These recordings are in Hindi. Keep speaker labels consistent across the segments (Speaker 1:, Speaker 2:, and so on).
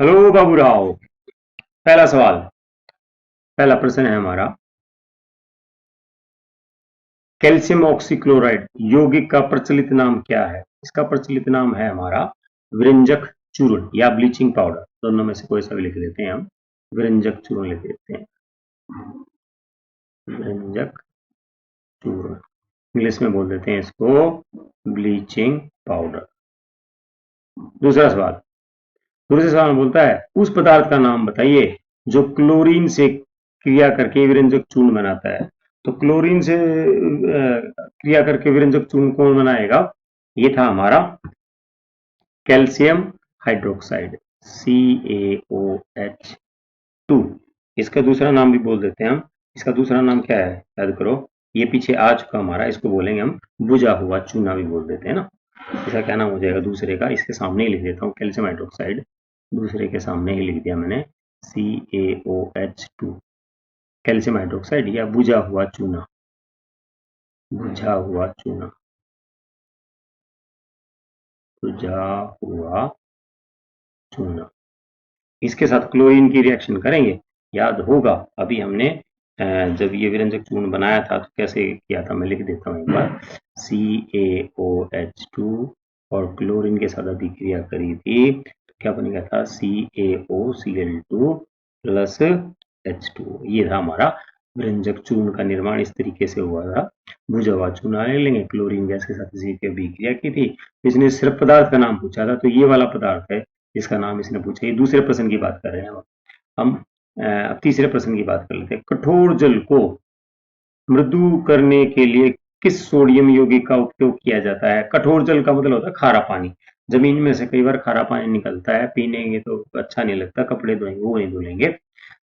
Speaker 1: हेलो बाबूराव। पहला सवाल, पहला प्रश्न है हमारा, कैल्शियम ऑक्सीक्लोराइड यौगिक का प्रचलित नाम क्या है? इसका प्रचलित नाम है हमारा विरंजक चूर्ण या ब्लीचिंग पाउडर, दोनों में से कोई सा भी लिख देते हैं हम। विरंजक चूर्ण लिख देते हैं, विरंजक चूर्ण। इंग्लिश में बोल देते हैं इसको ब्लीचिंग पाउडर। दूसरा सवाल, दूसरे सवाल में बोलता है उस पदार्थ का नाम बताइए जो क्लोरीन से क्रिया करके विरंजक चूर्ण बनाता है। तो क्लोरीन से क्रिया करके विरंजक चूर्ण कौन बनाएगा? ये था हमारा कैल्शियम हाइड्रोक्साइड, CaOH2। इसका दूसरा नाम भी बोल देते हैं हम। इसका दूसरा नाम क्या है, याद करो। ये पीछे आ चुका हमारा, इसको बोलेंगे हम बुझा हुआ चूना भी बोल देते हैं ना। इसका क्या नाम हो जाएगा दूसरे का? इसके सामने ही लिख देता हूँ कैल्शियम हाइड्रोक्साइड, दूसरे के सामने ही लिख दिया मैंने CaOH2, कैल्शियम हाइड्रोक्साइड या बुझा हुआ चूना, बुझा हुआ चूना, बुझा हुआ चूना। इसके साथ क्लोरीन की रिएक्शन करेंगे, याद होगा अभी हमने जब ये विरंजक चूर्ण बनाया था तो कैसे किया था, मैं लिख देता हूँ एक बार। CaOH2 और क्लोरीन के साथ अभिक्रिया करी थी तो क्या बन गया था? CaOCl2 plus H2। ये था हमारा विरंजक चूर्ण का निर्माण, इस तरीके से हुआ था। बुझा हुआ चूना ले लेंगे, क्लोरीन गैस के साथ इसी की अभिक्रिया की थी। इसने सिर्फ पदार्थ का नाम पूछा था, तो ये वाला पदार्थ है जिसका नाम इसने पूछा। ये दूसरे प्रश्न की बात कर रहे हैं हम। अब तीसरे प्रश्न की बात कर लेते हैं। कठोर जल को मृदु करने के लिए किस सोडियम यौगिक का उपयोग किया जाता है? कठोर जल का मतलब होता है खारा पानी। जमीन में से कई बार खारा पानी निकलता है, पीनेंगे तो अच्छा नहीं लगता, कपड़े धोएंगे वो नहीं धुलेंगे।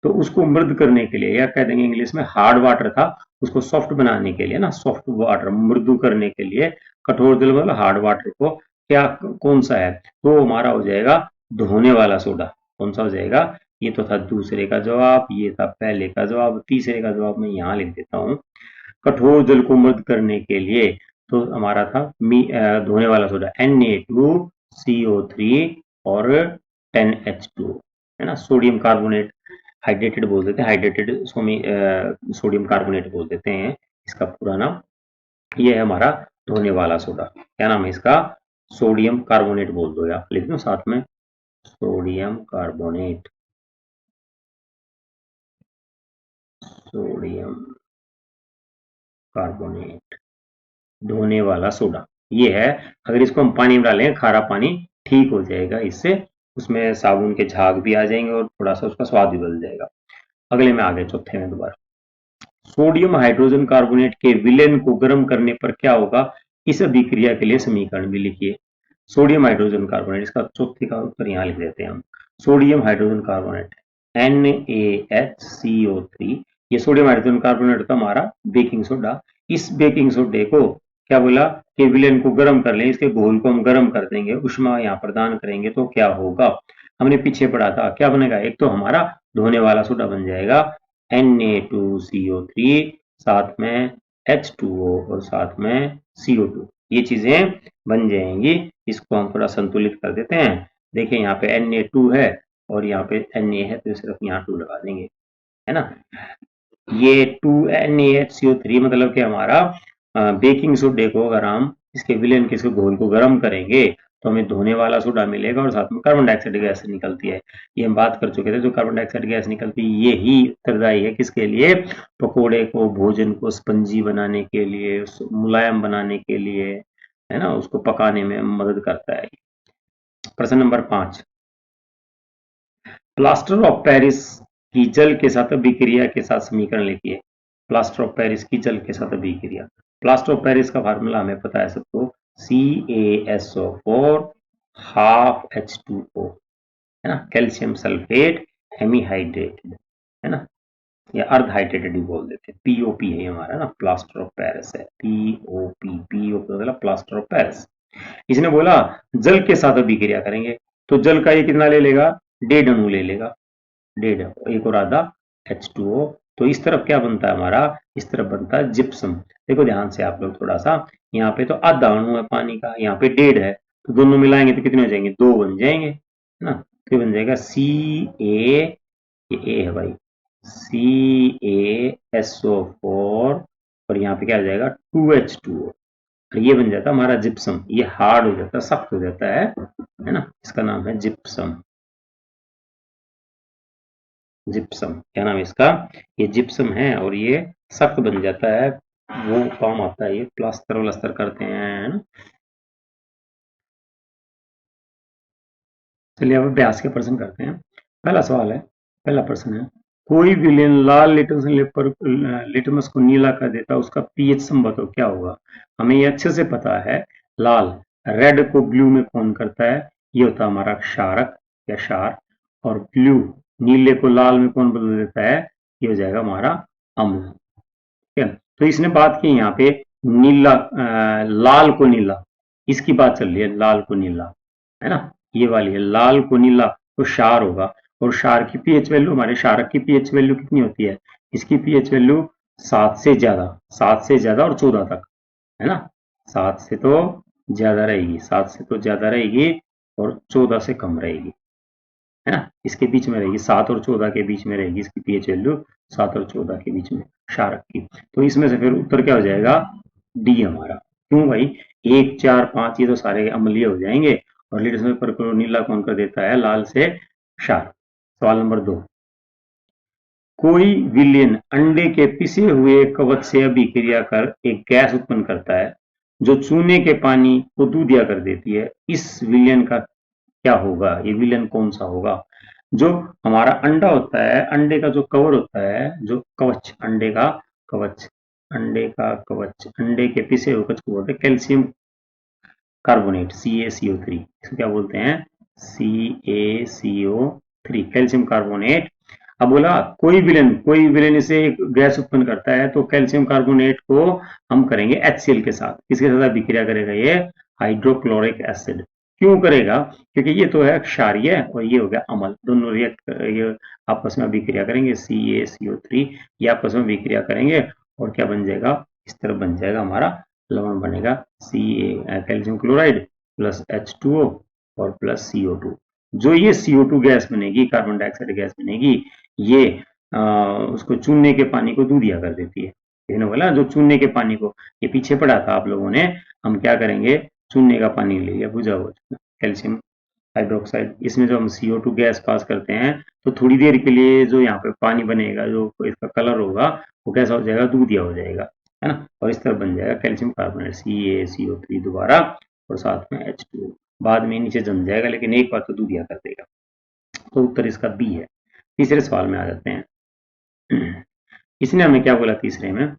Speaker 1: तो उसको मृद करने के लिए, या कह देंगे इंग्लिश में हार्ड वाटर था, उसको सॉफ्ट बनाने के लिए ना, सॉफ्ट वाटर मृदु करने के लिए कठोर जल मतलब हार्ड वाटर को क्या, कौन सा है? तो हमारा हो जाएगा धोने वाला सोडा। कौन सा हो जाएगा? ये तो था दूसरे का जवाब, ये था पहले का जवाब। तीसरे का जवाब मैं यहाँ लिख देता हूँ। कठोर जल को मृद करने के लिए तो हमारा था धोने वाला सोडा Na2CO3 और 10H2, है ना। सोडियम कार्बोनेट हाइड्रेटेड बोल देते हैं, हाइड्रेटेड सोडियम कार्बोनेट बोल देते हैं इसका पूरा नाम। ये है हमारा धोने वाला सोडा। क्या नाम है इसका? सोडियम कार्बोनेट बोल दो या लिख दो साथ में, सोडियम कार्बोनेट, सोडियम कार्बोनेट, धोने वाला सोडा। ये है। अगर इसको हम पानी में डालें, खारा पानी, ठीक हो जाएगा इससे, उसमें साबुन के झाग भी आ जाएंगे और थोड़ा सा उसका स्वाद भी बदल जाएगा। अगले में आ गए, चौथे में दोबारा। सोडियम हाइड्रोजन कार्बोनेट के विलयन को गर्म करने पर क्या होगा? इस अभिक्रिया के लिए समीकरण भी लिखिए। सोडियम हाइड्रोजन कार्बोनेट, इसका चौथे का उत्तर यहाँ लिख देते हैं हम। सोडियम हाइड्रोजन कार्बोनेट NaHCO3, ये सोडियम हाइड्रोजन कार्बोनेट का हमारा बेकिंग सोडा। इस बेकिंग सोडे को क्या बोला कि विलयन को गर्म कर लें, इसके घोल को हम गर्म कर देंगे, उष्मा यहाँ प्रदान करेंगे तो क्या होगा? हमने पीछे पढ़ा था, क्या बनेगा? एक तो हमारा धोने वाला सोडा बन जाएगा Na2CO3, साथ में H2O और साथ में CO2, ये चीजें बन जाएंगी। इसको हम थोड़ा संतुलित कर देते हैं। देखिए यहाँ पे Na2 है और यहाँ पे Na है, तो सिर्फ यहाँ 2 लगा देंगे, है ना। ये 2NaHCO3 मतलब कि हमारा बेकिंग सोडे को अगर हम इसके विलयन के इसके घोल को गर्म करेंगे तो हमें धोने वाला सोडा मिलेगा और साथ में कार्बन डाइऑक्साइड गैस निकलती है। ये हम बात कर चुके थे, जो कार्बन डाइऑक्साइड गैस निकलती है ये ही उत्तरदायी है किसके लिए? पकोड़े को, भोजन को स्पंजी बनाने के लिए, मुलायम बनाने के लिए, है ना, उसको पकाने में मदद करता है। प्रश्न नंबर 5, प्लास्टर ऑफ पेरिस की जल के साथ अभिक्रिया के साथ समीकरण लिखिए। प्लास्टर ऑफ पेरिस की जल के साथ अभिक्रिया, प्लास्टर ऑफ पेरिस का फार्मूला हमें पता है सबको, CaSO4 हाफ H2O, है ना, कैल्शियम सल्फेट हेमीहाइड्रेटेड, है ना, या अर्ध हाइड्रेटेड भी बोल देते हैं। POP है हमारा ना, प्लास्टर ऑफ पेरिस है, POP मतलब प्लास्टर ऑफ पेरिस। इसने बोला जल के साथ अभिक्रिया करेंगे तो जल का ये कितना ले लेगा? 1.5 अणु ले लेगा, 1.5, एक और आधा H2O। तो इस तरफ क्या बनता है हमारा? इस तरफ बनता है जिप्सम। देखो ध्यान से आप लोग थोड़ा सा, यहाँ पे तो आधा अणु है पानी का, यहाँ पे 1.5 है, तो दोनों मिलाएंगे तो कितने हो जाएंगे? 2 बन जाएंगे, है ना। तो ये बन जाएगा ये ए है भाई, CaSO4 और यहाँ पे क्या हो जाएगा 2H2O। और ये बन जाता है हमारा जिप्सम। ये हार्ड हो जाता है, सख्त हो जाता है ना, इसका नाम है जिप्सम। जिप्सम क्या नाम है इसका, ये जिप्सम है और ये सख्त बन जाता है, वो काम आता है, ये प्लास्टर व्लास्टर करते हैं, है ना। चलिए अब अभ्यास के प्रश्न करते हैं। पहला सवाल है, पहला प्रश्न है, कोई विलेन लाल लिटमस को नीला कर देता है, उसका पीएच सम बताओ क्या होगा। हमें ये अच्छे से पता है, लाल रेड को ब्लू में कौन करता है, ये होता है हमारा क्षारक या क्षार, और ब्लू नीले को लाल में कौन बदल देता है, ये हो जाएगा हमारा अम्ल। ठीक है, तो इसने बात की यहाँ पे नीला, लाल को नीला, इसकी बात चल रही है, लाल को नीला, है ना, ये वाली है लाल को नीला, तो क्षार होगा। और क्षार की पीएच वैल्यू, हमारे क्षारक की पीएच वैल्यू कितनी होती है, इसकी पीएच वैल्यू 7 से ज्यादा, 7 से ज्यादा और 14 तक, है ना। 7 से तो ज्यादा रहेगी, 7 से तो ज्यादा रहेगी और 14 से कम रहेगी, है ना, इसके बीच में रहेगी, 7 और 14 के बीच में रहेगी इसकी पीएच वैल्यू, 7 और 14 के बीच में क्षारक की। तो इसमें से फिर उत्तर क्या हो जाएगा, डी हमारा। क्यों भाई, 1 4 5 ये तो सारे अम्लीय हो जाएंगे, और लिटमस पेपर को नीला कौन कर देता है, लाल से क्षार। सवाल नंबर 2, कोई विलयन अंडे के पिसे हुए कवच से अभिक्रिया कर एक गैस उत्पन्न करता है जो चूने के पानी को दूधिया कर देती है, इस विलयन का क्या होगा, ये विलन कौन सा होगा। जो हमारा अंडा होता है, अंडे का जो कवर होता है, जो कवच, अंडे का कवच, अंडे का कवच, अंडे के पिसे हुए कवच को बोलते हैं कैल्शियम कार्बोनेट, CaCO3, इसको क्या बोलते हैं, CaCO3, कैल्शियम कार्बोनेट। अब बोला कोई विलेन इसे एक गैस उत्पन्न करता है, तो कैल्शियम कार्बोनेट को हम करेंगे HCl के साथ, किसके साथ अभिक्रिया करेगा, ये हाइड्रोक्लोरिक एसिड। क्यों करेगा, क्योंकि ये तो है क्षारीय और ये हो गया अम्ल, दोनों रिएक्ट ये आपस में अभिक्रिया करेंगे, CaCO3 ये आपस में अभिक्रिया करेंगे और क्या बन जाएगा, इस तरफ बन जाएगा हमारा लवण बनेगा, कैल्शियम क्लोराइड प्लस H2O और प्लस CO2। जो ये CO2 गैस बनेगी, कार्बन डाइऑक्साइड गैस बनेगी, ये उसको चूने के पानी को दूधिया कर देती है। देखने बोला जो चूने के पानी को, ये पीछे पढ़ा था आप लोगों ने, हम क्या करेंगे, चूने का पानी ले लिया बुझा हुआ कैल्शियम हाइड्रोक्साइड, इसमें जो हम CO2 गैस पास करते हैं, तो थोड़ी देर के लिए जो यहाँ पे पानी बनेगा, जो इसका कलर होगा वो कैसा हो जाएगा, दूधिया हो जाएगा, है ना, और इस तरह बन जाएगा कैल्शियम कार्बोनेट CaCO3 दोबारा और साथ में H2O। बाद में नीचे जम जाएगा, लेकिन एक बार तो दूधिया कर देगा। तो उत्तर इसका बी है। तीसरे सवाल में आ जाते हैं। इसने हमें क्या बोला तीसरे में,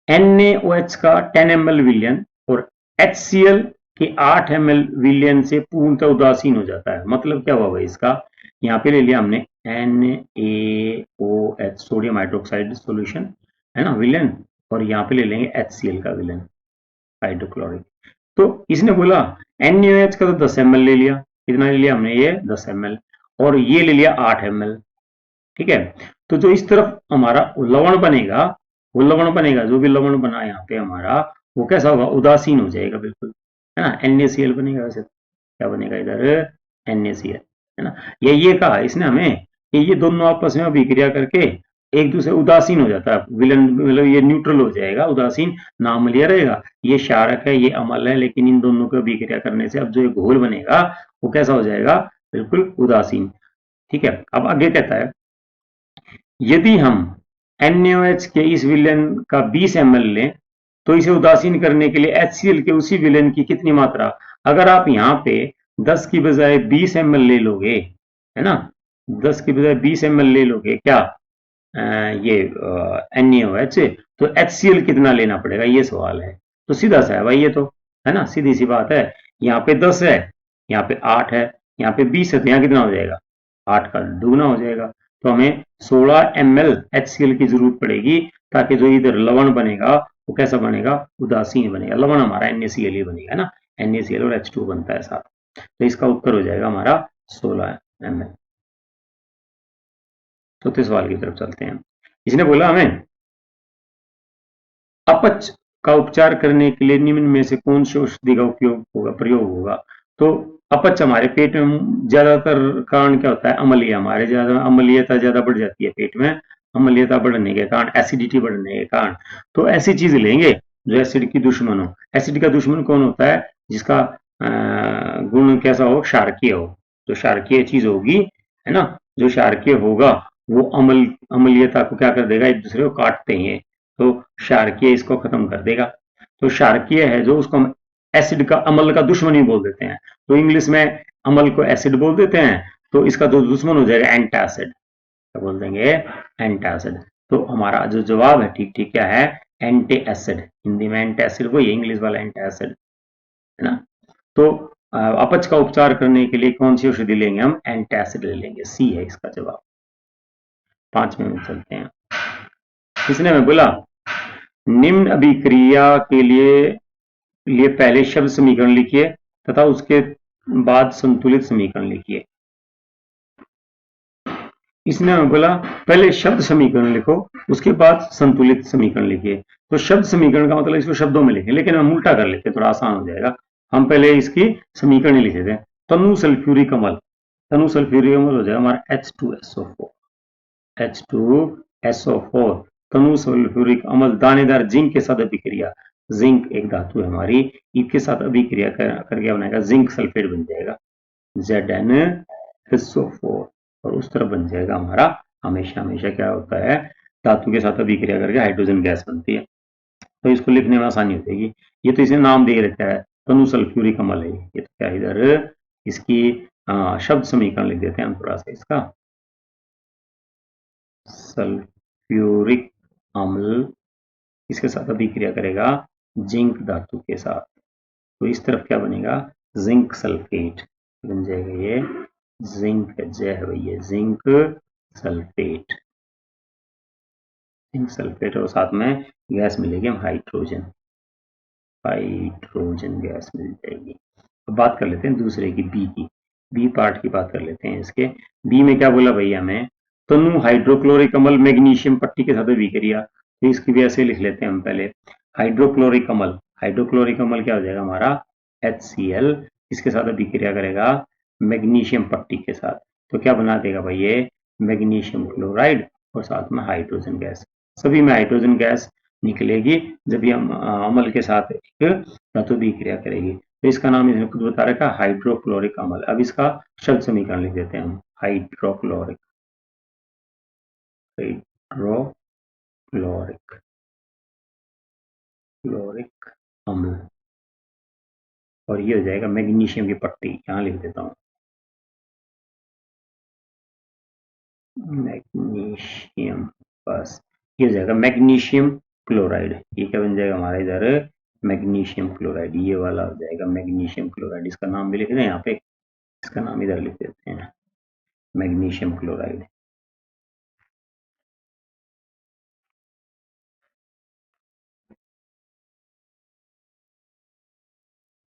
Speaker 1: NaOH का 10 ml विलयन और HCl के 8 ml विलयन से पूर्णतः उदासीन हो जाता है। मतलब क्या हुआ भाई इसका, यहाँ पे ले लिया हमने NaOH सोडियम हाइड्रोक्साइड सॉल्यूशन, है ना, विलयन, और यहाँ पे ले लेंगे HCl का विलयन हाइड्रोक्लोरिक। तो इसने बोला NaOH का तो 10 ml ले लिया, कितना ले लिया हमने, ये 10 ml, और ये ले लिया 8 ml। ठीक है, तो जो इस तरफ हमारा लवण बनेगा, वो लवण बनेगा, जो भी लवण बना यहाँ पे हमारा, वो कैसा होगा, उदासीन हो जाएगा बिल्कुल, है ना, NaCl बनेगा। वैसे क्या बनेगा इधर, NaCl, है ना। ये कहा इसने हमें कि ये दोनों आपस में अभिक्रिया करके एक दूसरे उदासीन हो जाता है, विलन मतलब ये न्यूट्रल हो जाएगा, उदासीन नाम लिया रहेगा, ये क्षारक है, ये अम्ल है, लेकिन इन दोनों को अभिक्रिया करने से अब जो एक घोल बनेगा वो कैसा हो जाएगा, बिल्कुल उदासीन। ठीक है, अब आगे कहता है, यदि हम NaOH के इस विलेन का 20 ml लें, तो इसे उदासीन करने के लिए HCl के उसी विलेन की कितनी मात्रा, अगर आप यहाँ पे 10 की बजाय 20 ml ले लोगे, है ना, 10 की बजाय 20 ml ले लोगे क्या, ये NaOH, तो HCl कितना लेना पड़ेगा, ये सवाल है। तो सीधा सा है भाई ये तो, है ना, सीधी सी बात है, यहाँ पे 10 है, यहाँ पे 8 है, यहाँ पे 20 है, तो यहाँ कितना हो जाएगा, 8 का दुगना हो जाएगा। तो हमें 16 ml HCl की जरूरत पड़ेगी, ताकि जो इधर लवण बनेगा वो कैसा बनेगा, उदासीन बनेगा, लवण हमारा NaCl ही बनेगा ना, NaCl और H2 बनता है साथ। तो इसका उत्तर हो जाएगा हमारा 16 ml। चौथे सवाल की तरफ चलते हैं। इसने बोला हमें अपच का उपचार करने के लिए निम्न में से कौन सी औषधि का उपयोग होगा, प्रयोग होगा। तो अपच हमारे पेट में ज्यादातर कारण क्या होता है, अम्लीय, हमारे ज्यादा अम्लीयता ज्यादा बढ़ जाती है पेट में, अम्लीयता बढ़ने के कारण, एसिडिटी बढ़ने के कारण। तो ऐसी चीज लेंगे जो एसिड की दुश्मन हो। एसिड का दुश्मन कौन होता है, जिसका गुण कैसा हो, क्षारकीय हो। जो क्षारकीय चीज होगी, है ना, जो क्षारकीय होगा वो अम्लीयता को क्या कर देगा, एक दूसरे को काटते हैं, तो क्षारकीय इसको खत्म कर देगा। तो क्षारकीय है जो, उसको हम एसिड का, अम्ल का दुश्मन ही बोल देते हैं। तो इंग्लिश में अम्ल को एसिड बोल देते हैं, तो इसका जो दुश्मन हो जाएगा एंटासिड, क्या बोल देंगे, एंटासिड। तो हमारा जो जवाब है ठीक ठीक क्या है, एंटी एसिड। हिंदी में एंटासिड वही है, इंग्लिश वाला एंटासिड, है ना। तो अपच का उपचार करने के लिए कौन सी औषधि लेंगे हम, एंटासिड ले लेंगे, सी है इसका जवाब। 5वें में चलते हैं। किसने में बोला, निम्न अभिक्रिया के लिए पहले शब्द समीकरण लिखिए तथा उसके बाद संतुलित समीकरण लिखिए। इसने हमें बोला पहले शब्द समीकरण लिखो, उसके बाद संतुलित समीकरण लिखिए। तो शब्द समीकरण का मतलब इसको शब्दों में लिखें, लेकिन हम उल्टा कर लेते हैं, थोड़ा आसान हो जाएगा। हम पहले इसकी समीकरण ही लिख देते हैं। तनु सल्फ्यूरिक अम्ल, तनु सल्फ्यूरिक अम्ल हो जाएगा हमारा H2SO4, H2SO4। तनु सल्फ्यूरिक अम्ल दानेदार जिंक के साथ अभिक्रिया, जिंक एक धातु है हमारी, इसके साथ अभिक्रिया करके बनाएगा, जिंक सल्फेट बन जाएगा ZnSO4, और उस तरफ बन जाएगा हमारा, हमेशा हमेशा क्या होता है, धातु के साथ अभिक्रिया करके हाइड्रोजन गैस बनती है। तो इसको लिखने में आसानी हो जाएगी। ये तो इसे नाम दे रखा है, तनु सल्फ्यूरिक अम्ल है ये। तो क्या इधर इसकी शब्द समीकरण लिख देते हैं हम थोड़ा सा इसका। सल्फ्यूरिक अम्ल इसके साथ अभिक्रिया करेगा जिंक धातु के साथ, तो इस तरफ क्या बनेगा, जिंक सल्फेट बन जाएगा। ये जिंक जय है भैया, जिंक सल्फेट, जिंक सल्फेट, और साथ में गैस मिलेगी हम हाइड्रोजन, हाइड्रोजन गैस मिल जाएगी। अब बात कर लेते हैं दूसरे की, बी की, बी पार्ट की बात कर लेते हैं इसके। बी में क्या बोला भैया हमें, तनु हाइड्रोक्लोरिक अम्ल मैग्नीशियम पट्टी के साथ अभिक्रिया, तो इसकी भी ऐसे लिख लेते हैं हम पहले। हाइड्रोक्लोरिक अम्ल, हाइड्रोक्लोरिक अम्ल क्या हो जाएगा हमारा HCl, इसके साथ अभिक्रिया करेगा मैग्नीशियम पट्टी के साथ, तो क्या बना देगा भाई ये, मैग्नीशियम क्लोराइड, और साथ में हाइड्रोजन गैस। सभी में हाइड्रोजन गैस निकलेगी जब भी हम अम्ल के साथ एक धातु अभिक्रिया करेगी। तो इसका नाम इसने खुद बता रखा, हाइड्रोक्लोरिक अम्ल। अब इसका शब्द समीकरण लिख देते हैं हम, हाइड्रोक्लोरिक, हाइड्रोक्लोरिक, क्लोरिक अम्ल, और ये हो जाएगा मैग्नीशियम की पट्टी, यहाँ लिख देता हूँ, मैग्नीशियम, बस ये हो जाएगा मैग्नीशियम क्लोराइड। ये क्या बन जाएगा हमारा इधर, मैग्नीशियम क्लोराइड, ये वाला हो जाएगा मैग्नीशियम क्लोराइड। इसका नाम भी लिख दें यहाँ पे, इसका नाम इधर लिख देते हैं, मैग्नीशियम क्लोराइड,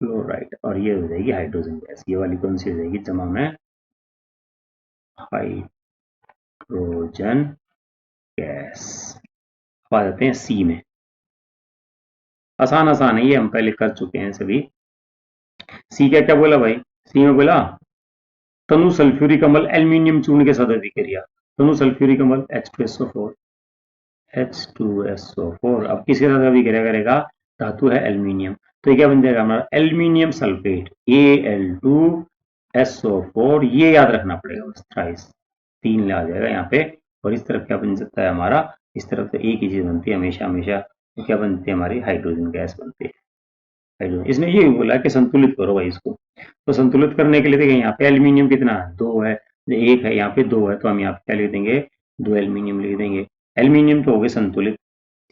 Speaker 1: क्लोराइड। और ये हो जाएगी हाइड्रोजन गैस, ये वाली कौन सी हो जाएगी, जमा में हाइड्रोजन गैस। आ जाते हैं सी में, आसान आसान है ये, हम पहले कर चुके हैं सभी। सी क्या क्या बोला भाई, सी में बोला तनु सल्फ्यूरिक अम्ल एल्यूमिनियम चूर्ण के साथ अभिक्रिया, तनु सल्फ्यूरिक अम्ल H2SO4, H2SO4, अब किसके साथ अभिक्रिया करेगा, धातु है एल्यूमिनियम, तो ये क्या बन जाएगा हमारा एल्यूमिनियम सल्फेट, Al2SO4, ये याद रखना पड़ेगा बस, थ्राइस 3 आ जाएगा यहाँ पे। और इस तरफ क्या बन सकता है हमारा, इस तरफ तो एक ही चीज बनती है हमेशा हमेशा, तो क्या बनती है हमारी, हाइड्रोजन गैस बनती है, हाइड्रोजन। इसने ये भी बोला कि संतुलित करो भाई इसको, तो संतुलित करने के लिए देखिए यहाँ पे एल्यूमिनियम कितना है, 2 है, एक है यहाँ पे 2 है, तो हम यहाँ पे क्या लिख देंगे, 2 एल्यूमिनियम लिख देंगे। एल्यूमिनियम तो हो गए संतुलित,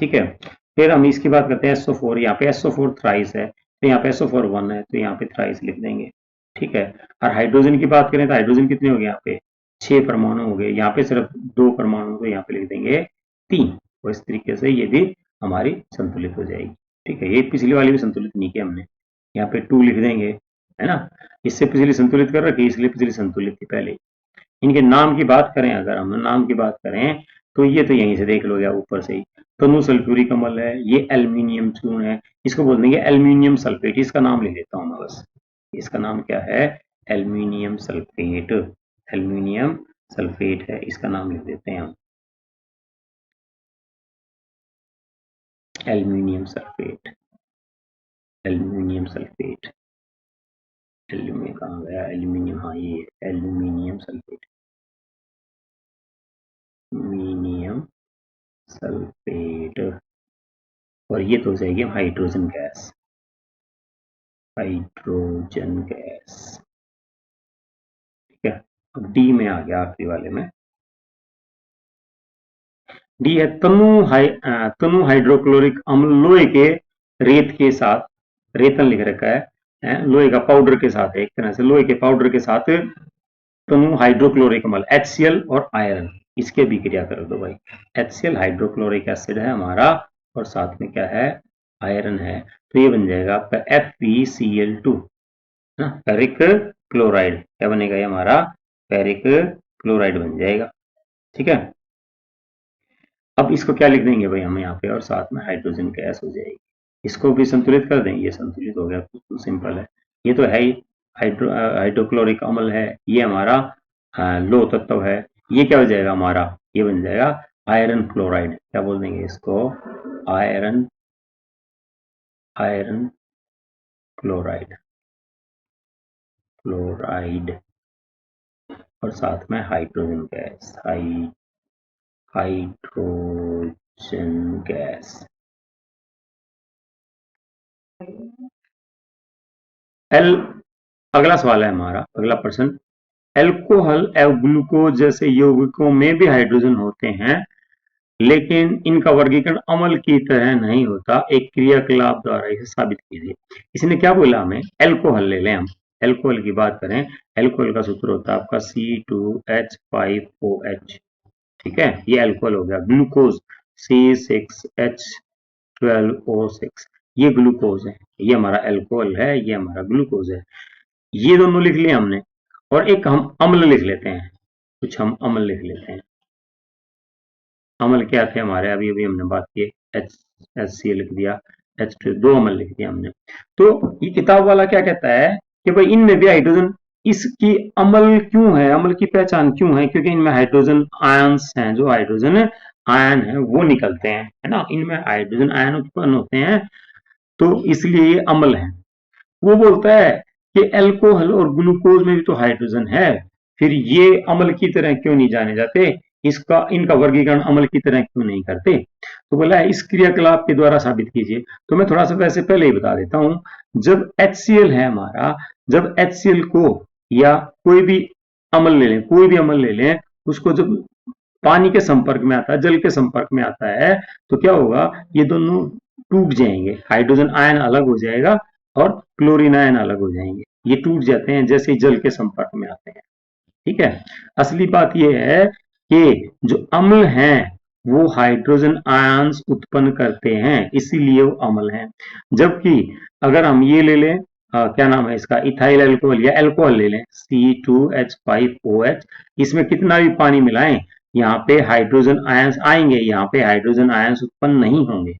Speaker 1: ठीक है। फिर हम इसकी बात करते हैं SO4, यहाँ पे SO4 थ्राइस है, तो यहाँ पे SO4 1 है, तो यहाँ पे थ्राइस लिख देंगे, ठीक है। और हाइड्रोजन की बात करें तो हाइड्रोजन कितने हो गए, यहाँ पे 6 परमाणु हो गए, यहाँ पे सिर्फ 2 परमाणु, तो यहाँ पे लिख देंगे 3। और इस तरीके से ये भी हमारी संतुलित हो जाएगी, ठीक है। ये पिछली वाली भी संतुलित नहीं किया हमने, यहाँ पे 2 लिख देंगे, है ना। इससे पिछली संतुलित कर रखी, इसलिए पिछली संतुलित थी पहले। इनके नाम की बात करें, अगर हम नाम की बात करें तो ये तो यहीं से देख लो या ऊपर से ही, तनु सल्फ्यूरिक अम्ल है, ये एल्यूमिनियम चूर्ण है, इसको बोल देंगे एल्यूमिनियम सल्फेट। इसका नाम लिख देता हूं मैं बस, इसका नाम क्या है, एल्यूमिनियम सल्फेट, एल्यूमिनियम सल्फेट है, इसका नाम लिख देते हैं हम aluminium sulphate, aluminium sulphate, aluminium कहाँ गया, एल्यूमिनियम, हाँ ये एल्यूमिनियम सल्फेट, एल्यूमिनियम सल्फेट, और ये तो हो जाएगी हाइड्रोजन गैस, हाइड्रोजन गैस। ठीक है, अब डी में आ गया, आखिरी वाले में डी है तनु हाइड्रोक्लोरिक अम्ल लोहे के रेत के साथ, रेतन लिख रखा है, लोहे का पाउडर के साथ है, एक तरह से लोहे के पाउडर के साथ तनु हाइड्रोक्लोरिक अम्ल HCl और आयरन, इसके भी क्रिया कर दो भाई। HCl हाइड्रोक्लोरिक एसिड है हमारा, और साथ में क्या है, आयरन है, तो ये बन जाएगा आपका FeCl2, फेरिक क्लोराइड, क्या बनेगा ये हमारा, फेरिक क्लोराइड बन जाएगा। ठीक है, अब इसको क्या लिख देंगे भाई हम यहाँ पे, और साथ में हाइड्रोजन गैस हो जाएगी, इसको भी संतुलित कर देंगे, ये संतुलित हो गया, तो सिंपल है, ये तो है ही हाइड्रोक्लोरिक अम्ल है, ये हमारा लो तत्व है, ये क्या हो जाएगा हमारा, ये बन जाएगा आयरन क्लोराइड, क्या बोल देंगे इसको, आयरन, आयरन क्लोराइड, क्लोराइड, और साथ में hydrogen gas, hydrogen gas. L, अगला सवाल है हमारा, अगला प्रश्न, एल्कोहल एवं ग्लूकोज जैसे यौगिकों में भी हाइड्रोजन होते हैं, लेकिन इनका वर्गीकरण अम्ल की तरह नहीं होता, एक क्रियाकलाप द्वारा इसे साबित कीजिए। इसने क्या बोला हमें, एल्कोहल ले लें हम, एल्कोहल की बात करें, एल्कोहल का सूत्र होता है आपका C2H5OH, ठीक है, ये एल्कोहल हो गया। ग्लूकोज C6H12O6, ये ग्लूकोज है, ये हमारा एल्कोहल है, ये हमारा ग्लूकोज है, ये दोनों लिख लिए हमने, और एक हम अम्ल लिख लेते हैं, कुछ हम अम्ल लिख लेते हैं। अम्ल क्या थे हमारे, अभी अभी हमने बात की, HCl लिख दिया, H2, दो अम्ल लिख दिया हमने। तो ये किताब वाला क्या कहता है कि भाई इनमें भी हाइड्रोजन, इसकी अम्ल क्यों है, अम्ल की पहचान क्यों है, क्योंकि इनमें हाइड्रोजन आयंस हैं, जो हाइड्रोजन आयन है वो निकलते हैं, है ना, इनमें हाइड्रोजन आयन उत्पन्न होते हैं, तो इसलिए ये अम्ल है। वो बोलता है कि एल्कोहल और ग्लूकोज में भी तो हाइड्रोजन है, फिर ये अम्ल की तरह क्यों नहीं जाने जाते, इसका इनका वर्गीकरण अम्ल की तरह क्यों नहीं करते, तो बोला है इस क्रियाकलाप के द्वारा साबित कीजिए। तो मैं थोड़ा सा वैसे पहले ही बता देता हूं, जब HCl है हमारा, जब HCl को या कोई भी अम्ल ले लें, कोई भी अम्ल ले लें, उसको जब पानी के संपर्क में आता है, जल के संपर्क में आता है, तो क्या होगा, ये दोनों टूट जाएंगे, हाइड्रोजन आयन अलग हो जाएगा और क्लोरीन आयन अलग हो जाएंगे, ये टूट जाते हैं जैसे ही जल के संपर्क में आते हैं। ठीक है, असली बात यह है कि जो अम्ल हैं वो हाइड्रोजन आयंस उत्पन्न करते हैं, इसीलिए वो अम्ल हैं। जबकि अगर हम ये ले लें, क्या नाम है इसका, इथाइल अल्कोहल या अल्कोहल ले लें, C2H5OH, इसमें कितना भी पानी मिलाएं, यहाँ पे हाइड्रोजन आयंस आएंगे, यहाँ पे हाइड्रोजन आयंस उत्पन्न नहीं होंगे,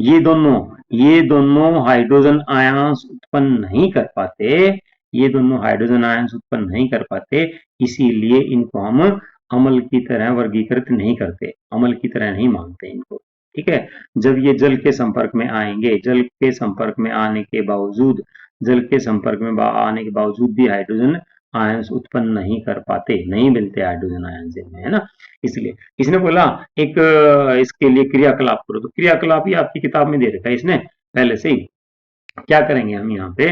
Speaker 1: ये दोनों हाइड्रोजन आयंस उत्पन्न नहीं कर पाते, ये दोनों हाइड्रोजन आयंस उत्पन्न नहीं कर पाते, इसीलिए इनको हम अम्ल की तरह वर्गीकृत नहीं करते, अम्ल की तरह नहीं मानते इनको। ठीक है, जब ये जल के संपर्क में आएंगे, जल के संपर्क में आने के बावजूद, जल के संपर्क में आने के बावजूद भी हाइड्रोजन आयंस उत्पन्न नहीं कर पाते, नहीं मिलते हाइड्रोजन आयंस इनमें, है ना, इसलिए इसने बोला एक इसके लिए क्रियाकलाप करो, तो क्रियाकलाप ही आपकी किताब में दे रखा है इसने पहले से ही। क्या करेंगे हम यहाँ पे,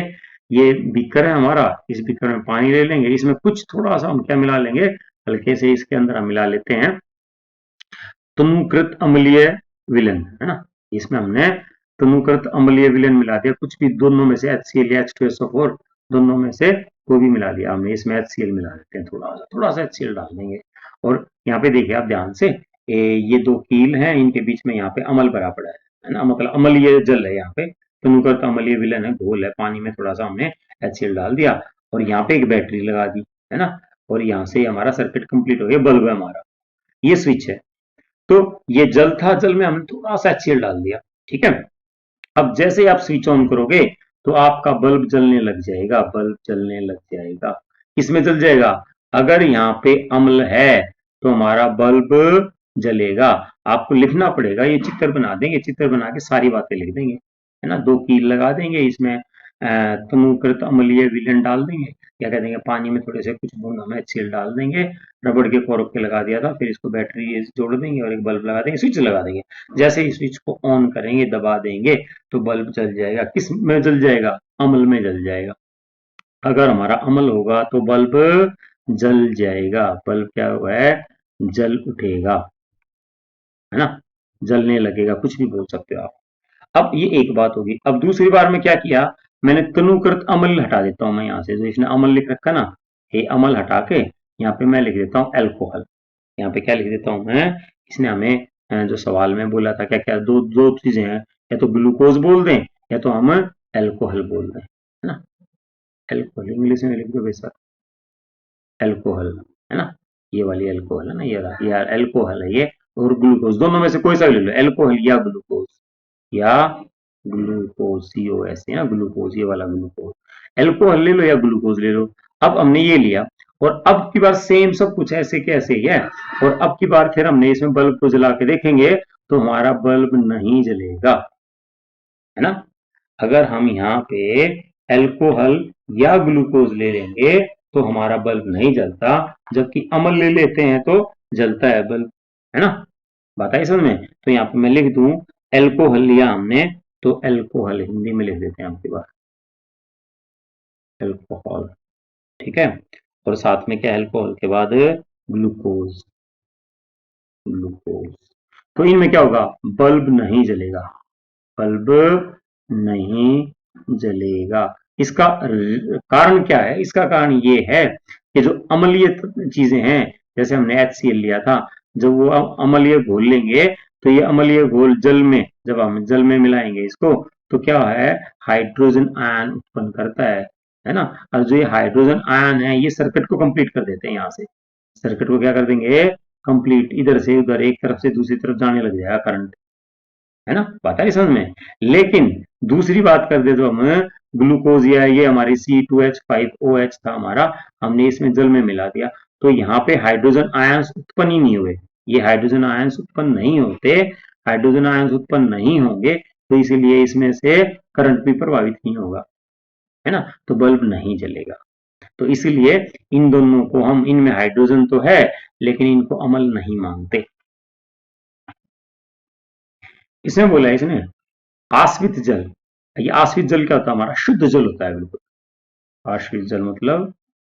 Speaker 1: ये बीकर है हमारा, इस बीकर में पानी ले लेंगे, इसमें कुछ थोड़ा सा हम क्या मिला लेंगे, हल्के से इसके अंदर हम मिला लेते हैं तनुकृत अम्लीय विलयन, है ना, इसमें हमने तनुकृत अम्लीय विलयन मिला दिया, कुछ भी दोनों में से HCl या H2SO4 दोनों में से कोई भी मिला दिया हमने, इसमें HCl मिला देते हैं, थोड़ा सा HCl डाल देंगे, और यहाँ पे देखिए आप ध्यान से, ये दो कील हैं, इनके बीच में यहाँ पे अमल भरा पड़ा है ना, मतलब अम्लीय जल है यहाँ पे, तनुकृत अम्लीय विलयन है, घोल है, पानी में थोड़ा सा हमने HCl डाल दिया, और यहाँ पे एक बैटरी लगा दी, है ना, और यहाँ से हमारा सर्किट कंप्लीट हो गया, बल्ब है हमारा, ये स्विच है, तो ये जल था, जल में हमने थोड़ा सा HCl डाल दिया। ठीक है, अब जैसे ही आप स्विच ऑन करोगे तो आपका बल्ब जलने लग जाएगा, बल्ब जलने लग जाएगा, इसमें जल जाएगा। अगर यहाँ पे अम्ल है तो हमारा बल्ब जलेगा। आपको लिखना पड़ेगा, ये चित्र बना देंगे, चित्र बना के सारी बातें लिख देंगे, है ना। 2 कील लगा देंगे, इसमें तनुकृत अम्लीय विलयन डाल देंगे, क्या कह देंगे, पानी में थोड़े से कुछ बूंद हम HCl डाल देंगे, रबड़ के कोर पे लगा दिया था, फिर इसको बैटरी जोड़ देंगे और एक बल्ब लगा देंगे, स्विच लगा देंगे। जैसे ही स्विच को ऑन करेंगे, दबा देंगे तो बल्ब जल जाएगा। किस में जल जाएगा? अम्ल में जल जाएगा। अगर हमारा अम्ल होगा तो बल्ब जल जाएगा, बल्ब क्या हुआ है, जल उठेगा, है ना, जलने लगेगा, कुछ भी बोल सकते हो आप। अब ये एक बात होगी। अब दूसरी बार में क्या किया, मैंने तनुकृत अम्ल हटा देता हूं, मैं यहाँ से जो इसने अम्ल लिख रखा ना, ये अम्ल हटा के यहाँ पे मैं लिख देता हूँ एल्कोहल। यहाँ पे क्या लिख देता हूँ मैं, इसने हमें जो सवाल में बोला था, क्या क्या दो दो चीजें हैं, या तो ग्लूकोज बोल दें या तो हम एल्कोहल बोल दें, है ना। एल्कोहल इंग्लिश में लिख दो बेशक, एल्कोहल, है ना, ये वाली एल्कोहल है ना, ये एल्कोहल है ये, और ग्लूकोज, दोनों में से कोई सा भी ले लो, एल्कोहल या ग्लूकोज, या ग्लूकोज, COS है ना, ग्लूकोज, ये वाला ग्लूकोज। एल्कोहल ले लो या ग्लूकोज ले लो। अब हमने ये लिया, और अब की बार सेम सब कुछ ऐसे के ऐसे ही है, और अब की बार फिर हमने इसमें बल्ब को जला के देखेंगे तो हमारा बल्ब नहीं जलेगा, है ना। अगर हम यहाँ पे एल्कोहल या ग्लूकोज ले लेंगे तो हमारा बल्ब नहीं जलता, जबकि अम्ल ले लेते हैं तो जलता है बल्ब, है ना। बात आई समझ में? तो यहाँ पे मैं लिख दूं, एल्कोहल लिया हमने तो एल्कोहल हिंदी में लिख देते हैं आपकी बात, एल्कोहल, ठीक है। और साथ में क्या, एल्कोहल के बाद ग्लूकोज, ग्लूकोज, तो इनमें क्या होगा, बल्ब नहीं जलेगा, बल्ब नहीं जलेगा। इसका कारण क्या है? इसका कारण ये है कि जो अम्लीय चीजें हैं, जैसे हमने HCl लिया था, जब वो अम्लीय घोल लेंगे तो ये अम्लीय घोल जल में, जब हम जल में मिलाएंगे इसको, तो क्या है, हाइड्रोजन आयन उत्पन्न करता है ना। और जो ये हाइड्रोजन आयन है, ये सर्किट को कंप्लीट कर देते हैं, यहाँ से सर्किट को क्या कर देंगे, कंप्लीट, इधर से उधर, एक तरफ से दूसरी तरफ जाने लग जाएगा करंट, है ना। बात है समझ में? लेकिन दूसरी बात कर दे तो हम, ग्लूकोज या ये हमारी C2H5OH था हमारा, हमने इसमें जल में मिला दिया, तो यहाँ पे हाइड्रोजन आयंस उत्पन्न ही नहीं हुए, ये हाइड्रोजन आयंस उत्पन्न नहीं होते, हाइड्रोजन आयंस उत्पन्न नहीं होंगे, तो इसीलिए इसमें से करंट भी प्रभावित नहीं होगा, है ना, तो बल्ब नहीं जलेगा। तो इसीलिए इन दोनों को हम, इनमें हाइड्रोजन तो है लेकिन इनको अम्ल नहीं मानते। इसमें बोला है इसने आश्रित जल, ये आश्रित जल क्या होता है, हमारा शुद्ध जल होता है, बिल्कुल आश्रित जल मतलब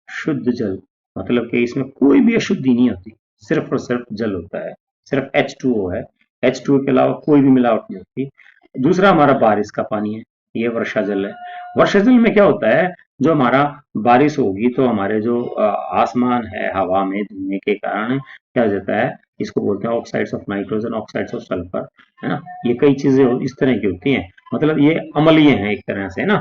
Speaker 1: शुद्ध जल, मतलब कि इसमें कोई भी अशुद्धि नहीं होती, सिर्फ और सिर्फ जल होता है, सिर्फ H2O है, H2O के अलावा कोई भी मिलावट नहीं होती। दूसरा हमारा बारिश का पानी है, ये वर्षा जल है। वर्षा जल में क्या होता है, जो हमारा बारिश होगी तो हमारे जो आसमान है, हवा में धुएं के कारण क्या हो जाता है, इसको बोलते हैं oxides of nitrogen, oxides of sulphur, है ना। ये कई चीजें इस तरह की होती हैं, मतलब ये अम्लीय हैं एक तरह से, ना।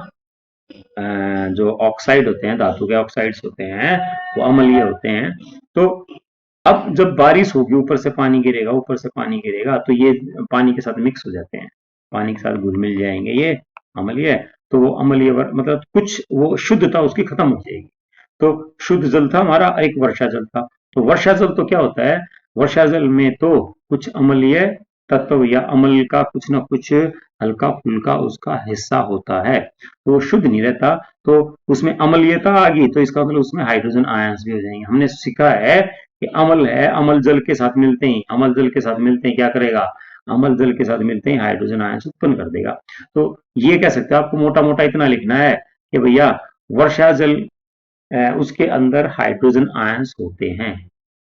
Speaker 1: जो ऑक्साइड होते हैं, धातु के ऑक्साइड्स होते हैं, वो अम्लीय होते हैं। तो अब जब बारिश होगी, ऊपर से पानी गिरेगा, ऊपर से पानी गिरेगा, तो ये पानी के साथ मिक्स हो जाते हैं, पानी के साथ घुल मिल जाएंगे, ये अम्लीय, तो वो अम्लीय मतलब कुछ वो शुद्धता उसकी खत्म हो जाएगी। तो शुद्ध जल था हमारा, एक वर्षा जल था। तो वर्षा जल तो क्या होता है, वर्षा जल में तो कुछ अम्लीय तत्व या अम्ल का कुछ ना कुछ हल्का फुल्का उसका हिस्सा होता है, तो वो शुद्ध नहीं रहता, तो उसमें अम्लीयता आ गई तो इसका मतलब उसमें हाइड्रोजन आयंस भी हो जाएंगे। हमने सीखा है कि अम्ल है, अम्ल जल के साथ मिलते ही, अम्ल जल के साथ मिलते ही क्या करेगा, अम्ल जल के साथ मिलते ही हाइड्रोजन आयंस उत्पन्न कर देगा। तो ये कह सकते हैं, आपको मोटा मोटा इतना लिखना है कि भैया वर्षा जल, उसके अंदर हाइड्रोजन आयंस होते हैं,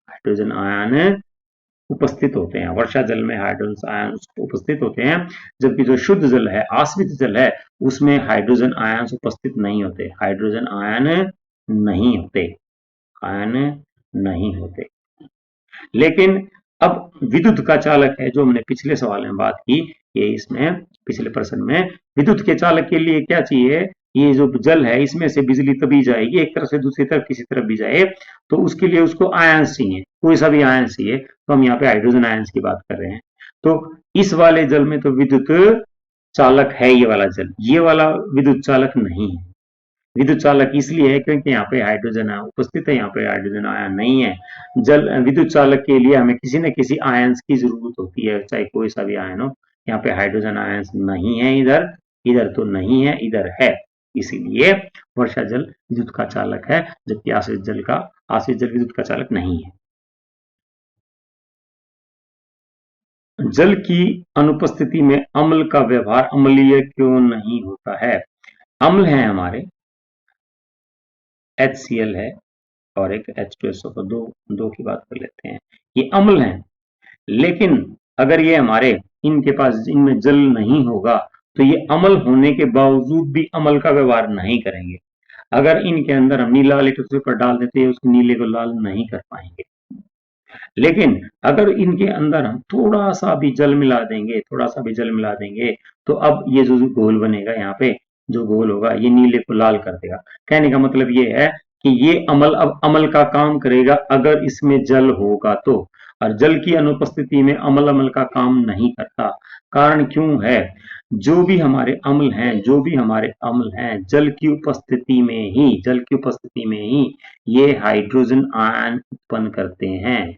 Speaker 1: हाइड्रोजन आयन उपस्थित होते हैं, वर्षा जल में हाइड्रोजन आयन उपस्थित होते हैं, जबकि जो शुद्ध जल है, आश्रित जल है, उसमें हाइड्रोजन आयन उपस्थित नहीं होते, हाइड्रोजन आयन नहीं होते, आयन नहीं होते। लेकिन अब विद्युत का चालक है, जो हमने पिछले सवाल में बात की, ये इसमें पिछले प्रश्न में, विद्युत के चालक के लिए क्या चाहिए, ये जो जल है इसमें से बिजली तभी जाएगी, एक तरफ से दूसरी तरफ किसी तरफ भी जाए, तो उसके लिए उसको आयंस चाहिए, कोई सा भी आयंस चाहिए, तो हम यहाँ पे हाइड्रोजन आयंस की बात कर रहे हैं। तो इस वाले जल में तो विद्युत चालक है, ये वाला जल, ये वाला विद्युत चालक नहीं है, विद्युत चालक इसलिए है क्योंकि यहाँ पे हाइड्रोजन उपस्थित है, यहाँ पे हाइड्रोजन आयन नहीं है। जल विद्युत चालक के लिए हमें किसी न किसी आयंस की जरूरत होती है, चाहे कोई सा भी आयन हो। यहाँ पे हाइड्रोजन आयंस नहीं है, इधर इधर तो नहीं है, इधर है, इसीलिए वर्षा जल विद्युत का चालक है, जबकि आश्रित जल विद्युत का चालक नहीं है। जल की अनुपस्थिति में अम्ल का व्यवहार अम्लीय क्यों नहीं होता है? अम्ल है हमारे, HCl है और एक H2SO, को दो की बात कर लेते हैं, ये अम्ल हैं। लेकिन अगर ये हमारे इनके पास इनमें जल नहीं होगा तो ये अम्ल होने के बावजूद भी अम्ल का व्यवहार नहीं करेंगे। अगर इनके अंदर हम नीला लिक्विड पेपर डाल देते हैं, उसको नीले को लाल नहीं कर पाएंगे। लेकिन अगर इनके अंदर हम थोड़ा सा भी जल मिला देंगे, थोड़ा सा भी जल मिला देंगे, तो अब ये जो घोल बनेगा, यहाँ पे जो घोल होगा, ये नीले को लाल कर देगा। कहने का मतलब ये है कि ये अम्ल अब अम्ल का काम करेगा अगर इसमें जल होगा तो, और जल की अनुपस्थिति में अम्ल का काम नहीं करता। कारण क्यों है? जो भी हमारे अम्ल हैं, जल की उपस्थिति में ही ये हाइड्रोजन आयन उत्पन्न करते हैं।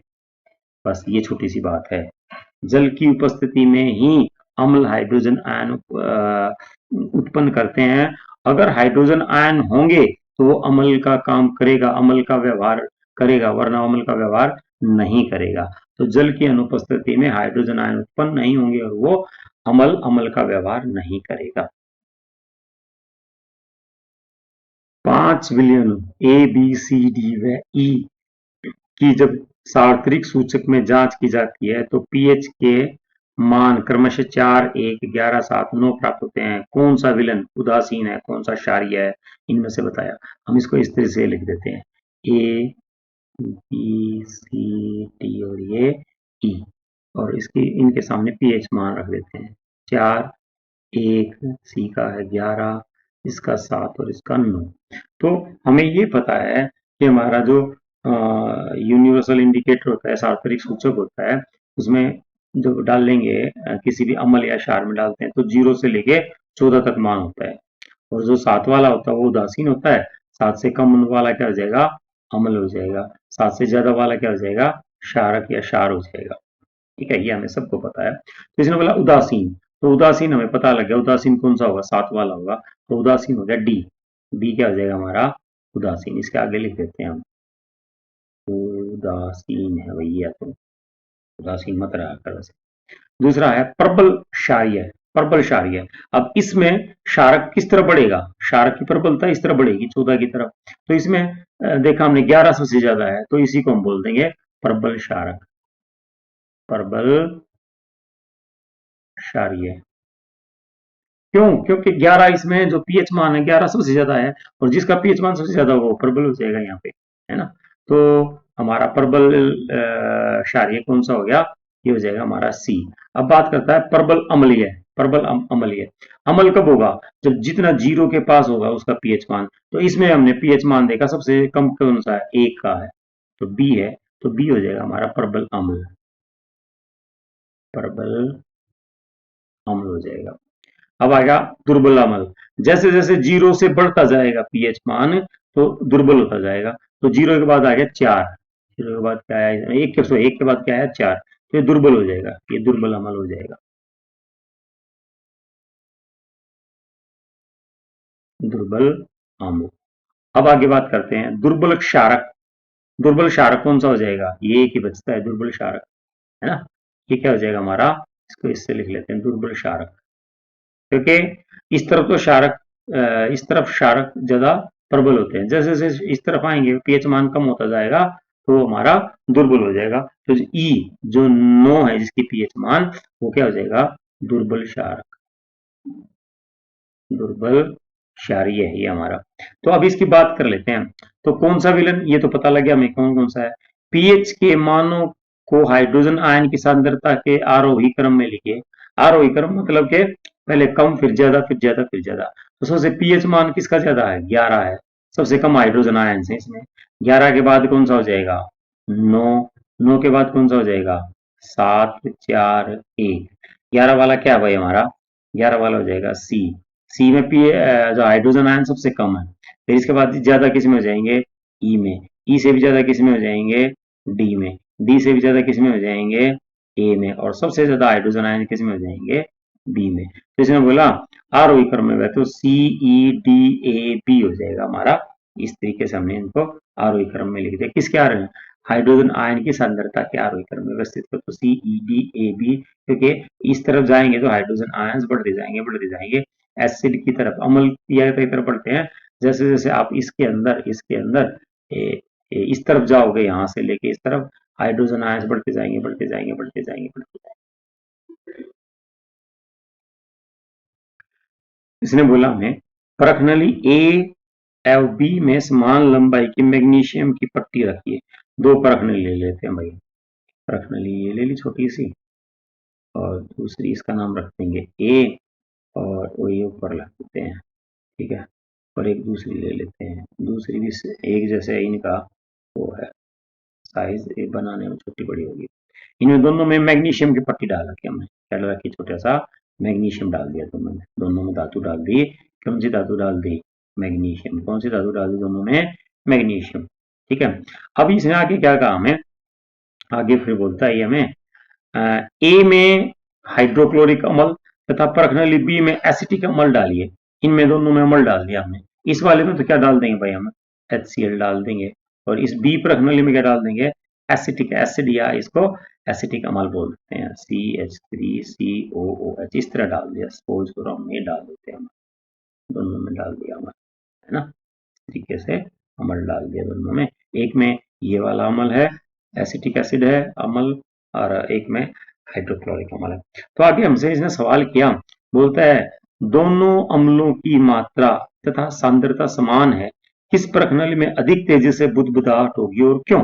Speaker 1: बस ये छोटी सी बात है। जल की उपस्थिति में ही अम्ल हाइड्रोजन आयन उत्पन्न करते हैं। अगर हाइड्रोजन आयन होंगे तो वो अम्ल का काम करेगा, अम्ल का व्यवहार करेगा, वरना अम्ल का व्यवहार नहीं करेगा। तो जल की अनुपस्थिति में हाइड्रोजन आयन उत्पन्न नहीं होंगे और वो अम्ल का व्यवहार नहीं करेगा। 5 विलयन A, B, C, D व E की जब सार्वत्रिक सूचक में जांच की जाती है तो पीएच के मान क्रमशः 4, 1, 11, 7, 9 प्राप्त होते हैं। कौन सा विलन उदासीन है, कौन सा क्षारीय है, इनमें से बताया। हम इसको इस तरह से लिख देते हैं, ए बी सी डी और ये ई, और इसकी इनके सामने पीएच मान रख देते हैं। 4, 1, सी का है 11, इसका 7 और इसका 9। तो हमें ये पता है कि हमारा जो यूनिवर्सल इंडिकेटर होता है, सार्वत्रिक सूचक होता है, उसमें जब डालेंगे किसी भी अम्ल या क्षार में डालते हैं तो 0 से लेके 14 तक मान होता है, और जो 7 वाला होता है वो उदासीन होता है। 7 से कम वाला क्या हो जाएगा? अम्ल हो जाएगा। 7 से ज्यादा वाला क्या हो जाएगा? क्षारक या क्षार हो जाएगा। ठीक है, ये हमें सबको पता है। तो इसने बोला उदासीन, तो उदासीन हमें पता लग गया, उदासीन कौन सा होगा? 7 वाला होगा, तो उदासीन हो गया डी। डी क्या हो जाएगा हमारा? उदासीन। इसके आगे लिख देते हैं हम, उदासीन है भैया, तो उदासीन मत रहा कर। दूसरा है प्रबल क्षारीय, प्रबल क्षारीय। अब इसमें क्षारक किस तरह बढ़ेगा? क्षारक की प्रबलता इस तरह बढ़ेगी 14 की तरफ। तो इसमें देखा हमने 11 सबसे ज्यादा है, तो इसी को हम बोल देंगे प्रबल क्षारक, प्रबल क्षारीय। क्यों? क्योंकि 11 इसमें जो पीएच मान है 11 सबसे ज्यादा है, और जिसका पीएच मान सबसे ज्यादा वो प्रबल हो जाएगा यहाँ पे, है ना। तो हमारा प्रबल क्षारीय कौन सा हो गया? ये हो जाएगा हमारा सी। अब बात करता है प्रबल अम्लीय। प्रबल अम्लीय अम्ल कब होगा? जब जितना 0 के पास होगा उसका पीएच मान। तो इसमें हमने पीएच मान देखा सबसे कम कौन सा है? 1 का है, तो बी है, तो बी हो जाएगा हमारा प्रबल अम्ल, प्रबल अम्ल हो जाएगा। अब आएगा दुर्बल अम्ल। जैसे जैसे 0 से बढ़ता जाएगा पीएच मान तो दुर्बल होता जाएगा। तो 0 के बाद आ गया 4, 0 के बाद क्या आया? 1 के बाद क्या आया? 4, तो ये दुर्बल हो जाएगा, ये दुर्बल अम्ल हो जाएगा, दुर्बल अम्ल। अब आगे बात करते हैं दुर्बल क्षारक। दुर्बल क्षारक कौन सा हो जाएगा? ये एक ही बचता है, दुर्बल क्षारक, है ना। ये क्या हो जाएगा हमारा? इसको इससे लिख लेते हैं, दुर्बल क्षारक। क्योंकि इस तरफ तो क्षारक, इस तरफ क्षारक ज्यादा प्रबल होते हैं, जैसे जैसे इस तरफ आएंगे पीएच मान कम होता जाएगा तो हमारा दुर्बल हो जाएगा। तो ई जो 9 है जिसकी पीएच मान, वो क्या हो जाएगा? दुर्बल क्षारक, दुर्बल क्षारीय है ये हमारा। तो अब इसकी बात कर लेते हैं। तो कौन सा विलन? ये तो पता लग गया हमें कौन कौन सा है। पीएच के मानों को हाइड्रोजन आयन की सांद्रता के आरोही क्रम में लिखिए। आरोही क्रम मतलब के पहले कम, फिर ज्यादा, फिर ज्यादा, फिर ज्यादा। तो सबसे पीएच मान किसका ज्यादा है? 11 है, सबसे कम हाइड्रोजन आयन है इसमें। 11 के बाद कौन सा हो जाएगा? 9। 9 के बाद कौन सा हो जाएगा? 7, 4, 1। 11 वाला क्या है भाई हमारा? 11 वाला हो जाएगा सी। सी में पी जो हाइड्रोजन आयन सबसे कम है, फिर इसके बाद ज्यादा किस में हो जाएंगे, ई में, ई से भी ज्यादा किस में हो जाएंगे, डी में, डी से भी ज्यादा किस में हो जाएंगे, ए में, और सबसे ज्यादा हाइड्रोजन आयन किस में हो जाएंगे, बी में। तो इसने बोला आरोही क्रम में है तो सी ई डी ए बी हो जाएगा हमारा। इस तरीके से हमने इनको आरोही क्रम में लिख दिया। किसके आरोही, हाइड्रोजन आयन की सांद्रता के आरोही क्रम में व्यवस्थित कर, तो सी ई डी ए बी, क्योंकि इस तरफ जाएंगे तो हाइड्रोजन आयन बढ़ते जाएंगे एसिड की तरफ, अम्ल की तरफ बढ़ते हैं। जैसे जैसे आप इसके अंदर इस तरफ जाओगे, यहाँ से लेके इस तरफ हाइड्रोजन आयन बढ़ते जाएंगे बढ़ते जाएंगे बढ़ते जाएंगे बढ़ते जाएंगे। इसने बोला हमें परखनली ए और बी में समान लंबाई की मैग्नीशियम की पट्टी रखिए। दो परखनली ले लेते हैं भाई, परखनली ये ले ली छोटी सी, और दूसरी इसका नाम रख देंगे ए, और वो ये ऊपर रख देते हैं, ठीक है। और एक दूसरी ले लेते हैं, दूसरी भी एक जैसे इनका वो है, साइज बनाने में छोटी बड़ी होगी। इनमें दोनों में मैग्नीशियम की पट्टी डाल रखी हमने, क्या डाल रखी, छोटा सा मैग्नीशियम डाल दिया दोनों में धातु डाल दी। कौन सी धातु डाल दी, मैग्नीशियम। कौन सी धातु डाल दी, दोनों में मैग्नीशियम, ठीक है। अब इसने आगे क्या कहा हमें, आगे फिर बोलता है हमें ए में हाइड्रोक्लोरिक अम्ल तथा परखनली बी में एसिटिक अम्ल डालिए। इनमें दोनों में अम्ल डाल दिया हमने। इस वाले में तो क्या डाल देंगे भाई, हम HCl डाल देंगे, और इस बी परखनली में क्या डाल देंगे, एसिटिक एसिड, या इसको एसिटिक अम्ल बोल देते हैं, CH3COOH, इस तरह डाल दिया। सपोज करो हम ये डाल देते हैं, दोनों में डाल दिया अम्ल, है ना, इस तरीके से अम्ल डाल दिया दोनों में। एक में ये वाला अम्ल है, एसिटिक एसिड है अम्ल, और एक में हाइड्रोक्लोरिक अम्ल है। तो आगे हमसे इसने सवाल किया, बोलता है दोनों अम्लों की मात्रा तथा सांद्रता समान है, किस परखनली में अधिक तेजी से बुदबुदाहट होगी और क्यों।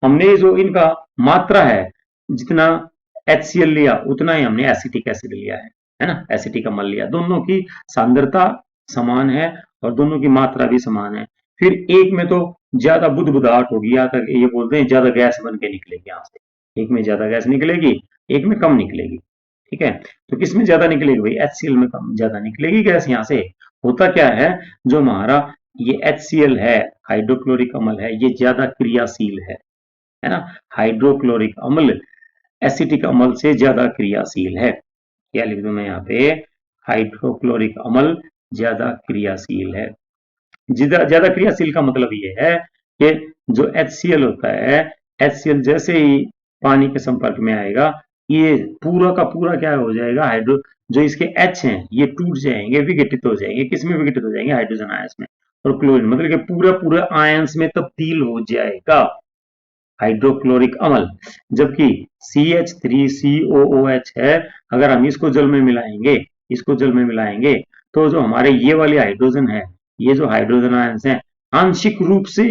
Speaker 1: हमने जो इनका मात्रा है, जितना HCl लिया उतना ही हमने एसिटिक एसिड लिया है ना, एसिटिक अम्ल लिया। दोनों की सांद्रता समान है और दोनों की मात्रा भी समान है। फिर एक में तो ज्यादा बुदबुदाहट होगी, यहाँ तक ये बोलते हैं ज्यादा गैस बन के निकलेगी यहाँ से, एक में ज्यादा गैस निकलेगी, एक में कम निकलेगी, ठीक है। तो किसमें ज्यादा निकलेगी भाई, HCl में कम ज्यादा निकलेगी गैस। यहाँ से होता क्या है, जो हमारा ये HCl है, हाइड्रोक्लोरिक अम्ल है, ये ज्यादा क्रियाशील है ना। हाइड्रोक्लोरिक अम्ल एसिटिक अम्ल से ज्यादा क्रियाशील है। क्या लिख दूं मैं यहाँ पे, हाइड्रोक्लोरिक अम्ल ज्यादा क्रियाशील है। ज्यादा क्रियाशील का मतलब ये है कि जो HCl होता है, HCl जैसे ही पानी के संपर्क में आएगा, ये पूरा का पूरा क्या हो जाएगा, हाइड्रो जो इसके H हैं ये टूट जाएंगे, विघटित हो जाएंगे। किसमें विघटित हो जाएंगे, हाइड्रोजन आयंस में, और क्लोरीन मतलब कि पूरा पूरा आयंस में तब्दील हो जाएगा हाइड्रोक्लोरिक अम्ल। जबकि CH3COOH है, अगर हम इसको जल में मिलाएंगे, इसको जल में मिलाएंगे, तो जो हमारे ये वाले हाइड्रोजन है, ये जो हाइड्रोजन आयंस है, आंशिक रूप से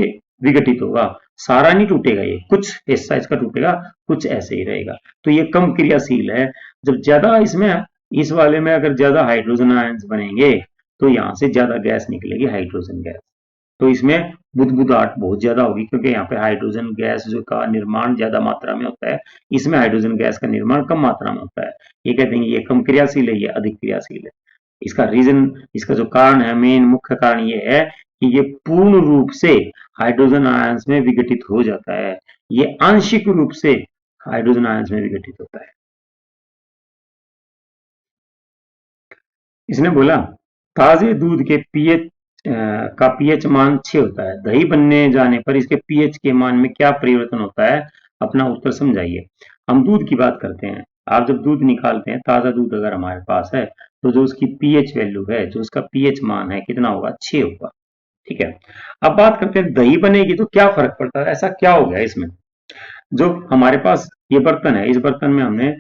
Speaker 1: विघटित होगा, सारा नहीं टूटेगा, ये कुछ हिस्सा इसका टूटेगा, कुछ ऐसे ही रहेगा। तो ये कम क्रियाशील है। जब ज्यादा इसमें, इस वाले में अगर ज्यादा हाइड्रोजन आयंस बनेंगे, तो यहाँ से ज्यादा गैस निकलेगी, हाइड्रोजन गैस। तो इसमें बुदबुदाहट बहुत ज्यादा होगी, क्योंकि यहाँ पे हाइड्रोजन गैस जो का निर्माण ज्यादा मात्रा में होता है, इसमें हाइड्रोजन गैस का निर्माण कम मात्रा में होता है। ये कहते हैं ये कम क्रियाशील है, ये अधिक क्रियाशील है। इसका रीजन, इसका जो कारण है, मेन मुख्य कारण ये है कि ये पूर्ण रूप से हाइड्रोजन आयंस में विघटित हो जाता है, ये आंशिक रूप से हाइड्रोजन आयंस में विघटित होता है। इसने बोला ताजे दूध के पीएच का पीएच मान 6 होता है, दही बनने जाने पर इसके पीएच के मान में क्या परिवर्तन होता है, अपना उत्तर समझाइए। हम दूध की बात करते हैं, आप जब दूध निकालते हैं, ताजा दूध अगर हमारे पास है, तो जो उसकी पीएच वैल्यू है, जो उसका पीएच मान है, कितना होगा, 6 होगा, ठीक है। अब बात करते हैं दही बनेगी तो क्या फर्क पड़ता है, ऐसा क्या हो गया इसमें। जो हमारे पास ये बर्तन है, इस बर्तन में हमने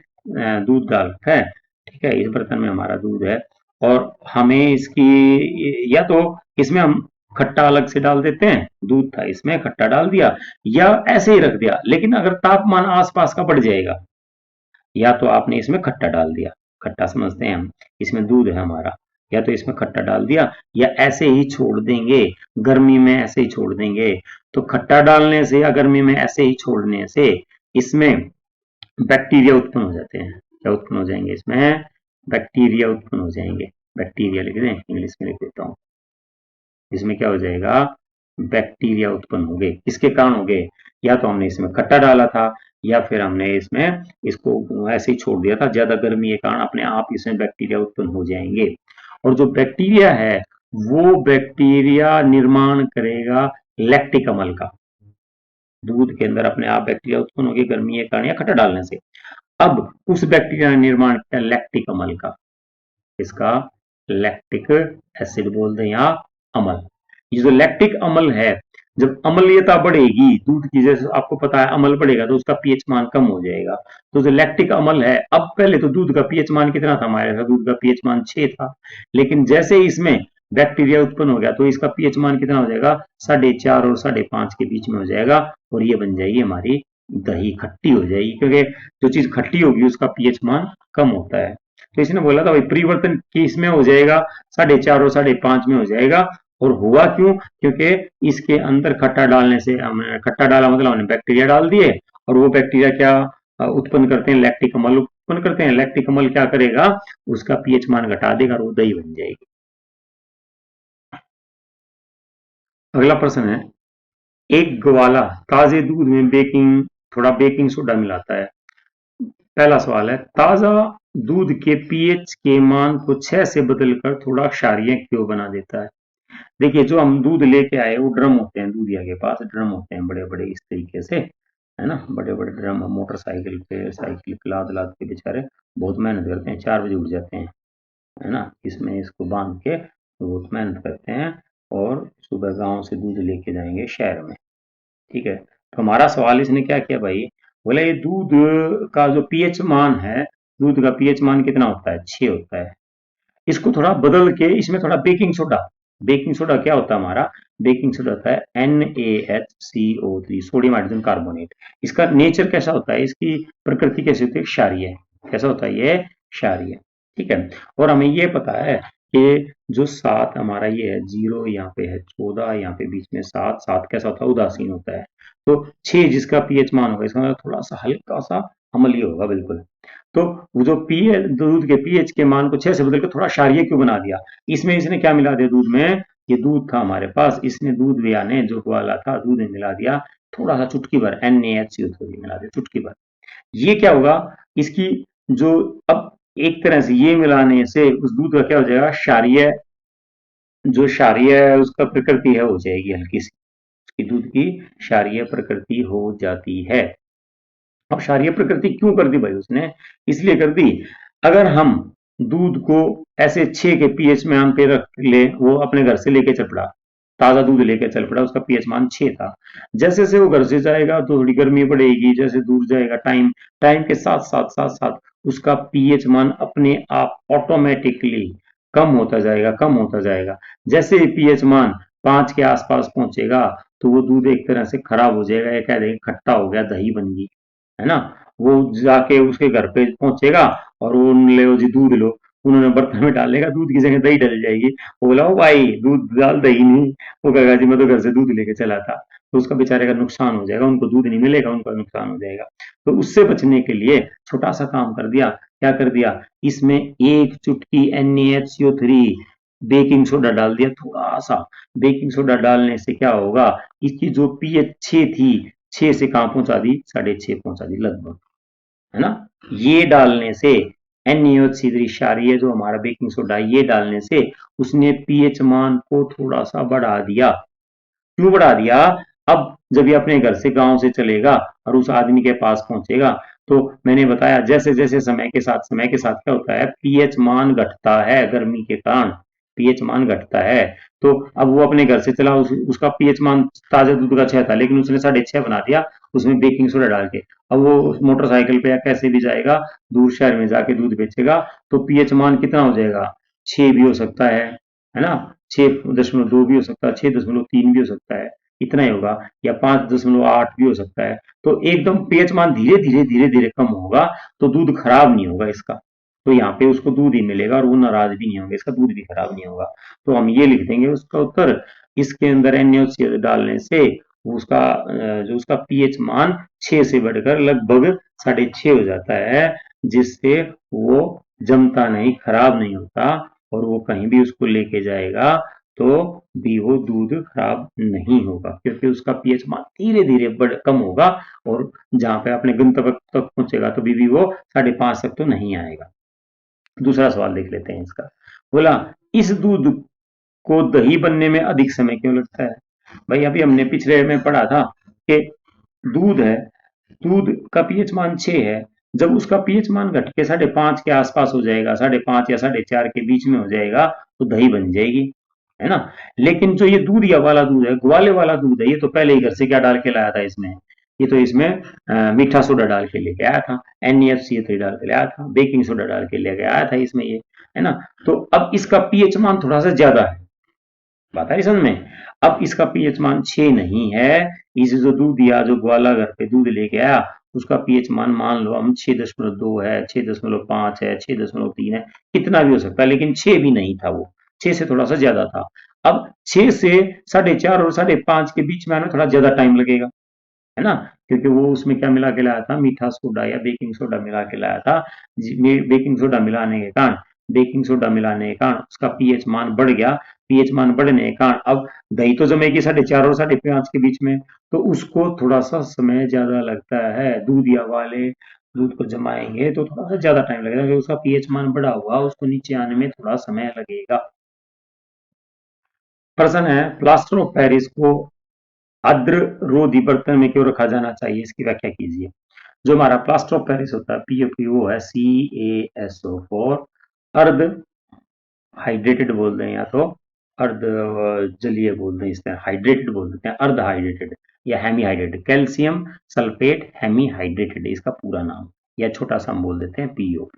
Speaker 1: दूध डाल रखा है, ठीक है, इस बर्तन में हमारा दूध है, और हमें इसकी, या तो इसमें हम खट्टा अलग से डाल देते हैं, दूध था इसमें खट्टा डाल दिया, या ऐसे ही रख दिया, लेकिन अगर तापमान आसपास का बढ़ जाएगा, या तो आपने इसमें खट्टा डाल दिया, खट्टा समझते हैं हम, इसमें दूध है हमारा, या तो इसमें खट्टा डाल दिया, या ऐसे ही छोड़ देंगे, गर्मी में ऐसे ही छोड़ देंगे। तो खट्टा डालने से या गर्मी में ऐसे ही छोड़ने से इसमें बैक्टीरिया उत्पन्न हो जाते हैं। क्या उत्पन्न हो जाएंगे, इसमें बैक्टीरिया उत्पन्न हो जाएंगे। बैक्टीरिया लिख दें, इंग्लिश में लिख देता हूँ, इसमें क्या हो जाएगा, बैक्टीरिया उत्पन्न हो गए। किसके कारण हो गए, या तो हमने इसमें खट्टा डाला था या फिर हमने इसमें इसको ऐसे ही छोड़ दिया था, ज्यादा गर्मी के कारण अपने आप इसमें बैक्टीरिया उत्पन्न हो जाएंगे। और जो बैक्टीरिया है वो बैक्टीरिया निर्माण करेगा लैक्टिक अम्ल का। दूध के अंदर अपने आप बैक्टीरिया उत्पन्न होगी गर्मी के कारण या खट्टा डालने से। अब उस बैक्टीरिया ने निर्माण किया लैक्टिक अम्ल का। इसका लैक्टिक एसिड बोल दें या अम्ल। ये जो लैक्टिक अम्ल है, जब अम्लीयता बढ़ेगी दूध की, जैसे आपको पता है अम्ल बढ़ेगा तो उसका पीएच मान कम हो जाएगा। तो जो लैक्टिक अम्ल है, अब पहले तो दूध का पीएच मान कितना था हमारे, दूध का पीएच मान 6 था, लेकिन जैसे इसमें बैक्टीरिया उत्पन्न हो गया तो इसका पीएच मान कितना हो जाएगा, 4.5 और 5.5 के बीच में हो जाएगा, और ये बन जाएगी हमारी दही, खट्टी हो जाएगी, क्योंकि जो चीज खट्टी होगी उसका पीएच मान कम होता है। तो इसने बोला था भाई परिवर्तन की इसमें हो जाएगा, 4.5 और 5.5 में हो जाएगा। और हुआ क्यों, क्योंकि इसके अंदर खट्टा डालने से, हमने खट्टा डाला मतलब हमने बैक्टीरिया डाल दिए, और वो बैक्टीरिया क्या उत्पन्न करते हैं, लैक्टिक अम्ल उत्पन्न करते हैं। लैक्टिक अम्ल क्या करेगा, उसका पीएच मान घटा देगा और वो दही बन जाएगी। अगला प्रश्न है, एक ग्वाला ताजे दूध में थोड़ा बेकिंग सोडा मिलाता है। पहला सवाल है, ताजा दूध के पीएच के मान को 6 से बदलकर थोड़ा क्षारीय क्यों बना देता है। देखिए, जो हम दूध लेके आए वो ड्रम होते हैं, दूधिया के पास ड्रम होते हैं बड़े बड़े इस तरीके से, है ना, बड़े बड़े ड्रम। मोटरसाइकिल पे साइकिल पे लाद लाद के बेचारे बहुत मेहनत करते हैं, 4 बजे उठ जाते हैं, है ना, इसमें इसको बांध के बहुत मेहनत करते हैं, और सुबह गांव से दूध लेके जाएंगे शहर में। ठीक है, तो हमारा सवाल इसने क्या किया भाई, बोले ये दूध का जो पीएच मान है, दूध का पीएच मान कितना होता है, 6 होता है। इसको थोड़ा बदल के इसमें थोड़ा बेकिंग सोडा क्या होता है हमारा, बेकिंग सोडा होता है NaHCO3, सोडियम हाइड्रोजन कार्बोनेट। इसका नेचर कैसा होता है, इसकी प्रकृति कैसी होती है, क्षारीय। कैसा होता है ये, क्षारीय। ठीक है, और हमें ये पता है कि जो 7 हमारा ये है, 0 यहाँ पे है, 14 यहाँ पे बीच में 7, 7 कैसा होता है, उदासीन होता है। तो 6 जिसका पीएच मान होगा, इसका मतलब थोड़ा सा हल्का सा अम्लीय होगा बिल्कुल। तो वो जो पीएच, दूध के पीएच के मान को 6 से बदल के थोड़ा क्षारीय क्यों बना दिया, इसमें इसने क्या मिला दिया दूध में, ये दूध था हमारे पास, इसने दूध लिया ने जो वाला था दूध में मिला दिया थोड़ा सा, चुटकी भर NaHCO3 मिला दिया, चुटकी भर। ये क्या होगा, इसकी जो, अब एक तरह से ये मिलाने से उस दूध का क्या हो जाएगा, क्षारीय, जो क्षारीय उसका प्रकृति है हो जाएगी हल्की सी, उसकी दूध की क्षारीय प्रकृति हो जाती है। अब क्षारीय प्रकृति क्यों कर दी भाई उसने, इसलिए कर दी, अगर हम दूध को ऐसे 6 के पीएच में हम पे रख ले, वो अपने घर से लेके चल पड़ा, ताजा दूध लेके चल पड़ा, उसका पीएच मान 6 था। जैसे जैसे वो घर से जाएगा तो थोड़ी गर्मी बढ़ेगी, जैसे दूर जाएगा टाइम टाइम के साथ साथ साथ साथ उसका पीएच मान अपने आप ऑटोमेटिकली कम होता जाएगा, कम होता जाएगा। जैसे ही पीएच मान 5 के आसपास पहुंचेगा तो वो दूध एक तरह से खराब हो जाएगा, या कह देंगे खट्टा हो गया, दही बन गई, है ना। वो जाके उसके घर पे पहुंचेगा और वो ले जी दूध लो, उन्होंने बर्तन में डालेगा, दूध की जगह दही डल जाएगी। वो बोला, ओ भाई दूध डाल, दही नहीं। वो कहेगा जी मैं तो घर से दूध लेके चला था। तो उसका बेचारे का नुकसान हो जाएगा, उनको दूध नहीं मिलेगा, उनका नुकसान हो जाएगा। तो उससे बचने के लिए छोटा सा काम कर दिया, क्या कर दिया, इसमें 1 चुटकी NaHCO3 बेकिंग सोडा डाल दिया, थोड़ा सा बेकिंग सोडा डालने से क्या होगा, इसकी जो पीएच 6 थी, 6 से कहां पहुंचा दी, 6.5 पहुंचा दी लगभग, है ना। ये डालने से NaOH3 क्षारीय जो हमारा बेकिंग सोडा, ये डालने से उसने पीएच मान को थोड़ा सा बढ़ा दिया। क्यों बढ़ा दिया, अब जब ये अपने घर से गांव से चलेगा और उस आदमी के पास पहुंचेगा, तो मैंने बताया जैसे जैसे समय के साथ क्या होता है, पीएच मान घटता है, गर्मी के कारण पीएच मान घटता है। तो अब वो अपने घर से चला, उसका पीएच मान ताजा दूध का 6 था, लेकिन उसने 6.5 बना दिया उसमें बेकिंग सोडा डाल के। अब वो मोटरसाइकिल पे या कैसे भी जाएगा, दूर शहर में जाके दूध बेचेगा, तो पीएच मान कितना हो जाएगा, 6 भी हो सकता है ना, 6.2 भी हो सकता है, 6.3 भी हो सकता है, इतना ही होगा, या 5.8 भी हो सकता है। तो एकदम पीएच मान धीरे धीरे धीरे धीरे कम होगा, तो दूध खराब नहीं होगा इसका, तो यहाँ पे उसको दूध ही मिलेगा और वो नाराज भी नहीं होंगे, इसका दूध भी खराब नहीं होगा। तो हम ये लिख देंगे उसका उत्तर, इसके अंदर NaOH डालने से उसका जो उसका पीएच मान 6 से बढ़कर लगभग 6.5 हो जाता है, जिससे वो जमता नहीं, खराब नहीं होता, और वो कहीं भी उसको लेके जाएगा तो भी वो दूध खराब नहीं होगा, क्योंकि उसका पीएच मान धीरे धीरे कम होगा, और जहां पे अपने गंतव्य तक पहुंचेगा तो भी वो 5.5 तक तो नहीं आएगा। दूसरा सवाल देख लेते हैं इसका। बोला, इस दूध को दही बनने में अधिक समय क्यों लगता है? भाई अभी हमने पिछले में पढ़ा था कि दूध है, दूध का पीएच मान 6 है, जब उसका पीएच मान घट के 5.5 के आसपास हो जाएगा, 5.5 या 4.5 के बीच में हो जाएगा, तो दही बन जाएगी, है ना। लेकिन जो ये दूध या वाला दूध है, ग्वाले वाला दूध है, ये तो पहले ही घर से क्या डाल के लाया था इसमें, ये तो इसमें मीठा सोडा डाल के लेके आया था, NaFCl3 डाल के लाया था, बेकिंग सोडा डाल के लेके आया था इसमें ये, है ना। तो अब इसका पीएच मान थोड़ा सा ज्यादा है, बात है समझ में। अब इसका पीएच मान 6 नहीं है, इस जो दूध या जो ग्वाला घर पे दूध लेके आया, उसका पीएच मान लो हम 6.2 है, 6.5 है, 6.3 है, कितना भी हो सकता है, लेकिन 6 भी नहीं था, वो 6 से थोड़ा सा ज्यादा था। अब 6 से 4.5 और 5.5 के बीच में आना थोड़ा ज्यादा टाइम लगेगा, है ना, क्योंकि वो उसमें क्या मिला के लाया था, मीठा सोडा या बेकिंग सोडा मिला के लाया था। बेकिंग सोडा मिलाने के कारण उसका पीएच मान बढ़ गया। पीएच मान बढ़ने के कारण अब दही तो जमेगी 4.5 और 5.5 के बीच में, तो उसको थोड़ा सा समय ज्यादा लगता है। दूध या वाले दूध को जमाएंगे तो थोड़ा सा ज्यादा टाइम लगेगा, क्योंकि उसका पीएच मान बढ़ा हुआ, उसको नीचे आने में थोड़ा समय लगेगा। प्रश्न है, प्लास्टर ऑफ पेरिस को आर्द्र रोधी बर्तन में क्यों रखा जाना चाहिए, इसकी व्याख्या कीजिए। जो हमारा प्लास्टर ऑफ पेरिस होता है, POP, वो है CaSO4, अर्ध हाइड्रेटेड बोल दें, या तो अर्ध जलीय बोल दें, इसमें हाइड्रेटेड बोल देते हैं, अर्ध हाइड्रेटेड या hemi hydrated, calcium sulphate hemi hydrated इसका पूरा नाम, या छोटा सा हम बोल देते हैं POP।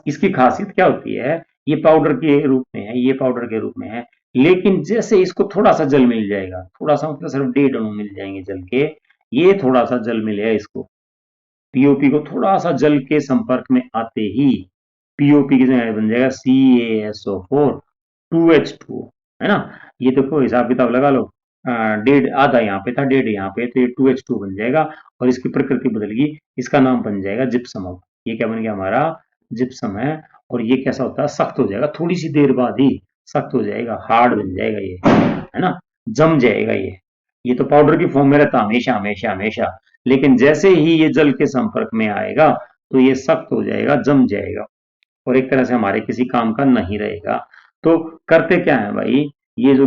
Speaker 1: इसकी खासियत क्या होती है, ये पाउडर के रूप में है, ये पाउडर के रूप में है, लेकिन जैसे इसको थोड़ा सा जल मिल जाएगा, थोड़ा सा मतलब सिर्फ 1.5 अणु मिल जाएंगे जल के, ये थोड़ा सा जल मिलेगा इसको, POP को थोड़ा सा जल के संपर्क में आते ही POP की जगह बन जाएगा CaSO4 2H2, है ना। ये तो कोई हिसाब किताब लगा लो, 1.5 आधा यहाँ पे था, 1.5 यहाँ पे, तो ये 2H2 बन जाएगा, और इसकी प्रकृति बदल गई, इसका नाम बन जाएगा जिप्सम। ये क्या बन गया हमारा, जिप्सम है। और ये कैसा होता है, सख्त हो जाएगा, थोड़ी सी देर बाद ही सख्त हो जाएगा, हार्ड बन जाएगा ये, है ना, जम जाएगा ये तो पाउडर की फॉर्म में रहता हमेशा हमेशा हमेशा, लेकिन जैसे ही ये जल के संपर्क में आएगा तो ये सख्त हो जाएगा, जम जाएगा, और एक तरह से हमारे किसी काम का नहीं रहेगा। तो करते क्या है भाई, ये जो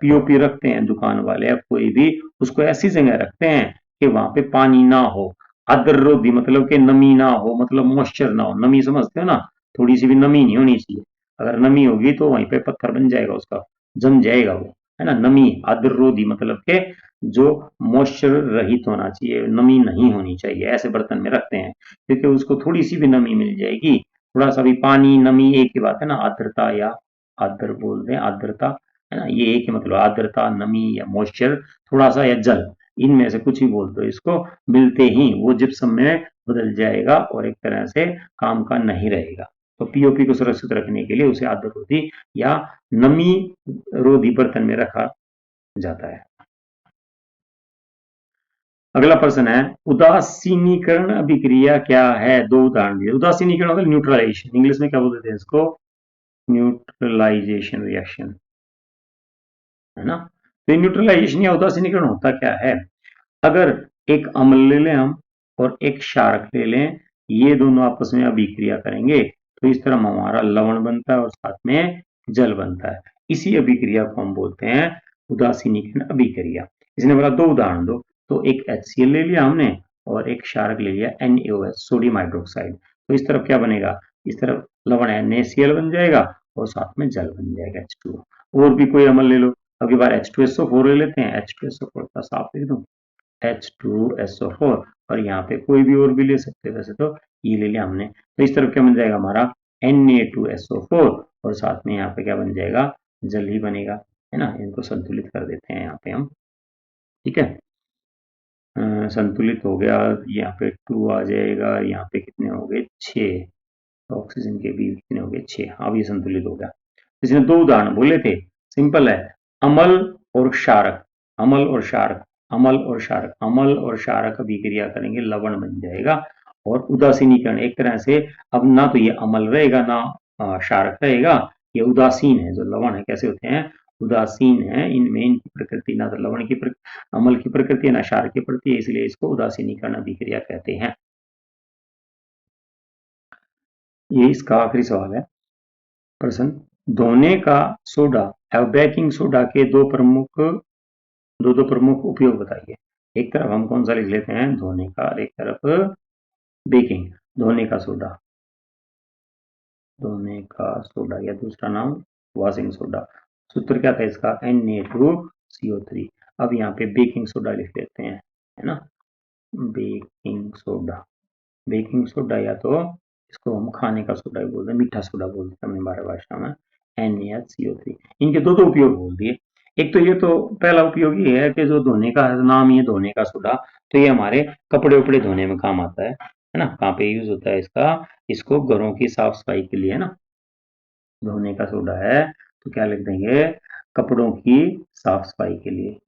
Speaker 1: POP रखते हैं दुकान वाले या कोई भी, उसको ऐसी जगह रखते हैं कि वहां पे पानी ना हो, आर्द्ररोधी मतलब कि नमी ना हो, मतलब मॉइस्चर ना हो, नमी समझते हो ना, थोड़ी सी भी नमी नहीं होनी चाहिए, अगर नमी होगी तो वहीं पे पत्थर बन जाएगा, उसका जम जाएगा वो, है ना। नमी आर्द्ररोधी मतलब के जो मॉइस्चर रहित होना चाहिए, नमी नहीं होनी चाहिए, ऐसे बर्तन में रखते हैं, क्योंकि उसको थोड़ी सी भी नमी मिल जाएगी, थोड़ा सा भी पानी, नमी एक ही बात है ना, आर्द्रता या आर्द्र बोलते हैं, आर्द्रता, है ना, ये एक ही मतलब, आर्द्रता, नमी या मॉइस्चर, थोड़ा सा या जल, इनमें से कुछ ही बोल दो इसको, मिलते ही वो जिप्सम में बदल जाएगा और एक तरह से काम का नहीं रहेगा। तो POP को सुरक्षित रखने के लिए उसे आर्द्र रोधी या नमी रोधी बर्तन में रखा जाता है। अगला प्रश्न है, उदासीनीकरण अभिक्रिया क्या है, दो उदाहरण दिए। उदासीनीकरण मतलब न्यूट्रलाइजेशन, इंग्लिश में क्या बोलते हैं इसको, न्यूट्रलाइजेशन रिएक्शन, है ना। तो न्यूट्रलाइजेशन या उदासीनीकरण होता क्या है, अगर एक अम्ल ले लें हम और एक क्षारक ले लें, ये दोनों आपस में अभिक्रिया करेंगे तो इस तरह हमारा लवण बनता है और साथ में जल बनता है। इसी अभिक्रिया को हम बोलते हैं उदासीनीकरण अभिक्रिया। इसने बोला दो उदाहरण दो, तो एक HCl ले लिया हमने और एक क्षारक ले लिया NaOH, सोडियम हाइड्रोक्साइड, तो इस तरफ क्या बनेगा, इस तरफ लवण NaCl बन जाएगा और साथ में जल बन जाएगा H2O। और भी कोई अम्ल ले लो, अब की बार H2SO4 ले लेते हैं, H2SO4 का साफ लिख दूं, H2SO4, और यहाँ पे कोई भी और भी ले सकते हैं, वैसे तो ये ले लिया हमने, तो इस तरफ क्या बन जाएगा हमारा Na2SO4, और साथ में यहाँ पे क्या बन जाएगा, जल ही बनेगा, है ना। इनको संतुलित कर देते हैं यहाँ पे हम, ठीक है। संतुलित हो गया, यहाँ पे 2 आ जाएगा, यहाँ पे कितने हो गए 6, ऑक्सीजन के भी कितने हो गए 6, अब ये संतुलित हो गया। इसने दो उदाहरण बोले थे, सिंपल है, अमल और क्षारक, अमल और क्षारक, अमल और क्षारक, अमल और क्षारक अभिक्रिया करेंगे, लवण बन जाएगा। और उदासीनीकरण एक तरह से, अब ना तो ये अमल रहेगा ना क्षारक रहेगा, ये उदासीन है, जो लवण है कैसे होते हैं, उदासीन है, इनमें इनकी प्रकृति ना तो लवण की अम्ल की प्रकृति है ना क्षार की प्रकृति है, इसलिए इसको उदासीनीकरण अभिक्रिया कहते हैं। ये इसका आखिरी सवाल है। प्रश्न, धोने का सोडा एवं बेकिंग सोडा के दो प्रमुख उपयोग बताइए। एक तरफ हम कौन सा लिख लेते हैं, धोने का, और एक तरफ बेकिंग। धोने का सोडा, धोने का सोडा या दूसरा नाम वॉशिंग सोडा। सूत्र क्या था इसका, Na2CO3। अब यहाँ पे बेकिंग सोडा लिख लेते हैं, है ना, बेकिंग सोडा। बेकिंग सोडा या तो इसको हम खाने का सोडा बोलते हैं, मीठा सोडा बोलते हैं अपनी भारतीय भाषा में, NaCO3। इनके दो उपयोग बोल दिए। एक तो ये तो पहला उपयोग ये है कि जो धोने का नाम, ये धोने का सोडा, तो ये हमारे कपड़े उपड़े धोने में काम आता है ना। कहाँ पे यूज होता है इसका, इसको घरों की साफ सफाई के लिए, है ना, धोने का सोडा है तो क्या लिख देंगे, कपड़ों की साफ सफाई के लिए,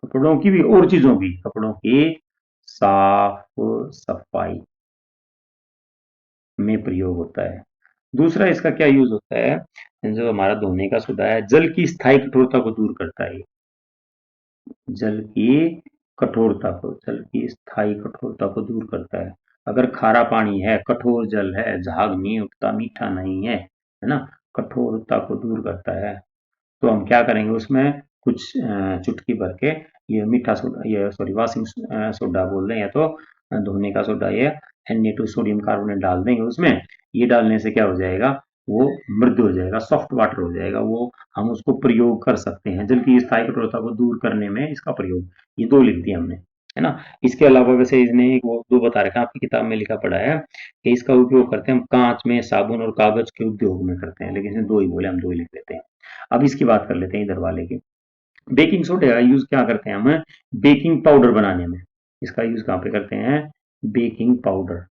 Speaker 1: कपड़ों की भी और चीजों की, कपड़ों की साफ सफाई में प्रयोग होता है। दूसरा इसका क्या यूज होता है, जो हमारा धोने का सोडा है, जल की स्थायी कठोरता को दूर करता है। जल की कठोरता को, जल की स्थायी कठोरता को दूर करता है। अगर खारा पानी है, कठोर जल है, झाग नहीं उठता, मीठा नहीं है ना, कठोरता को दूर करता है, तो हम क्या करेंगे, उसमें कुछ चुटकी भर के ये मीठा सोडा, ये सॉरी वॉशिंग सोडा बोल दें, या तो धोने का सोडा, ये Na2 सोडियम कार्बोनेट डाल देंगे उसमें। ये डालने से क्या हो जाएगा, वो मृदु हो जाएगा, सॉफ्ट वाटर हो जाएगा, वो हम उसको प्रयोग कर सकते हैं, जल की स्थायी कठोरता को दूर करने में इसका प्रयोग। ये दो लिख दिया हमने, है ना। इसके अलावा वैसे इसने एक वो दो बता रखा, आपकी किताब में लिखा पड़ा है कि इसका उपयोग करते हैं हम कांच में, साबुन और कागज के उद्योग में करते हैं, लेकिन इसने दो ही बोले, हम दो ही लिख लेते हैं। अब इसकी बात कर लेते हैं इधर वाले की। बेकिंग सोडा का यूज क्या करते हैं हम, बेकिंग पाउडर बनाने में। इसका यूज कहाँ पे करते हैं, बेकिंग पाउडर।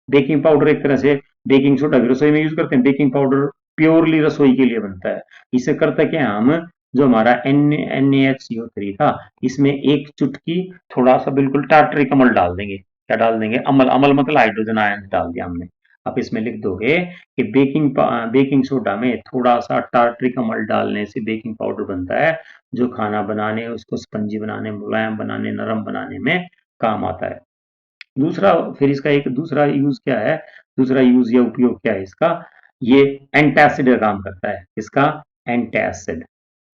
Speaker 1: बेकिंग पाउडर एक तरह से बेकिंग सोडा की रसोई में यूज करते हैं। बेकिंग पाउडर प्योरली रसोई के लिए बनता है। इसे करते क्या हम, जो हमारा NaHCO3 था, इसमें एक चुटकी थोड़ा सा बिल्कुल टार्टरिक अम्ल डाल देंगे। क्या डाल देंगे, अम्ल, अम्ल मतलब हाइड्रोजन आयन डाल दिया हमने। आप इसमें लिख दोगे कि बेकिंग सोडा में थोड़ा सा टार्टरिक अम्ल डालने से बेकिंग पाउडर बनता है, जो खाना बनाने, उसको स्पंजी बनाने, मुलायम बनाने, नरम बनाने में काम आता है। दूसरा, फिर इसका एक दूसरा यूज क्या है, दूसरा यूज या उपयोग क्या है इसका, ये एंटासिड का काम करता है। इसका एंटासिड,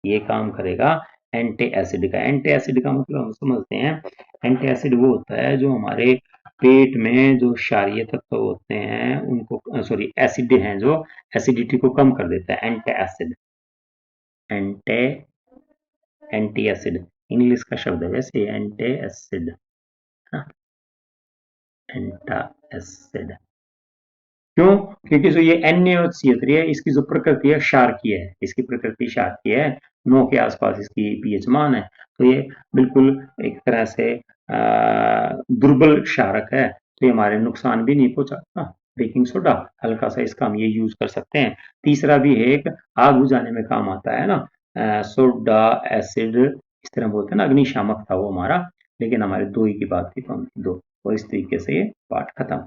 Speaker 1: ये काम करेगा एंटी एसिड का। एंटी एसिड का मतलब हम समझते हैं, एंटी एसिड वो होता है जो हमारे पेट में जो क्षारीय तत्व होते हैं उनको, सॉरी एसिड हैं, जो एसिडिटी को कम कर देता है, anti acid. Anti anti acid English का शब्द है वैसे, एंटी एसिड, एंटा एसिड। क्यों, क्योंकि जो ये NaOH है, इसकी जो प्रकृति है क्षार की है, इसकी प्रकृति क्षार की है, 9 के आसपास इसकी pH मान है, तो ये बिल्कुल एक तरह से दुर्बल क्षारक है, तो ये हमारे नुकसान भी नहीं पहुंचाता। बेकिंग सोडा हल्का सा इसका हम ये यूज कर सकते हैं। तीसरा भी है, एक आग बुझाने में काम आता है ना, सोडा एसिड, इस तरह बोलते हैं ना, अग्निशामक था वो हमारा, लेकिन हमारे दो ही की बात थी तो हम दो, और इस तरीके से ये पाठ खत्म।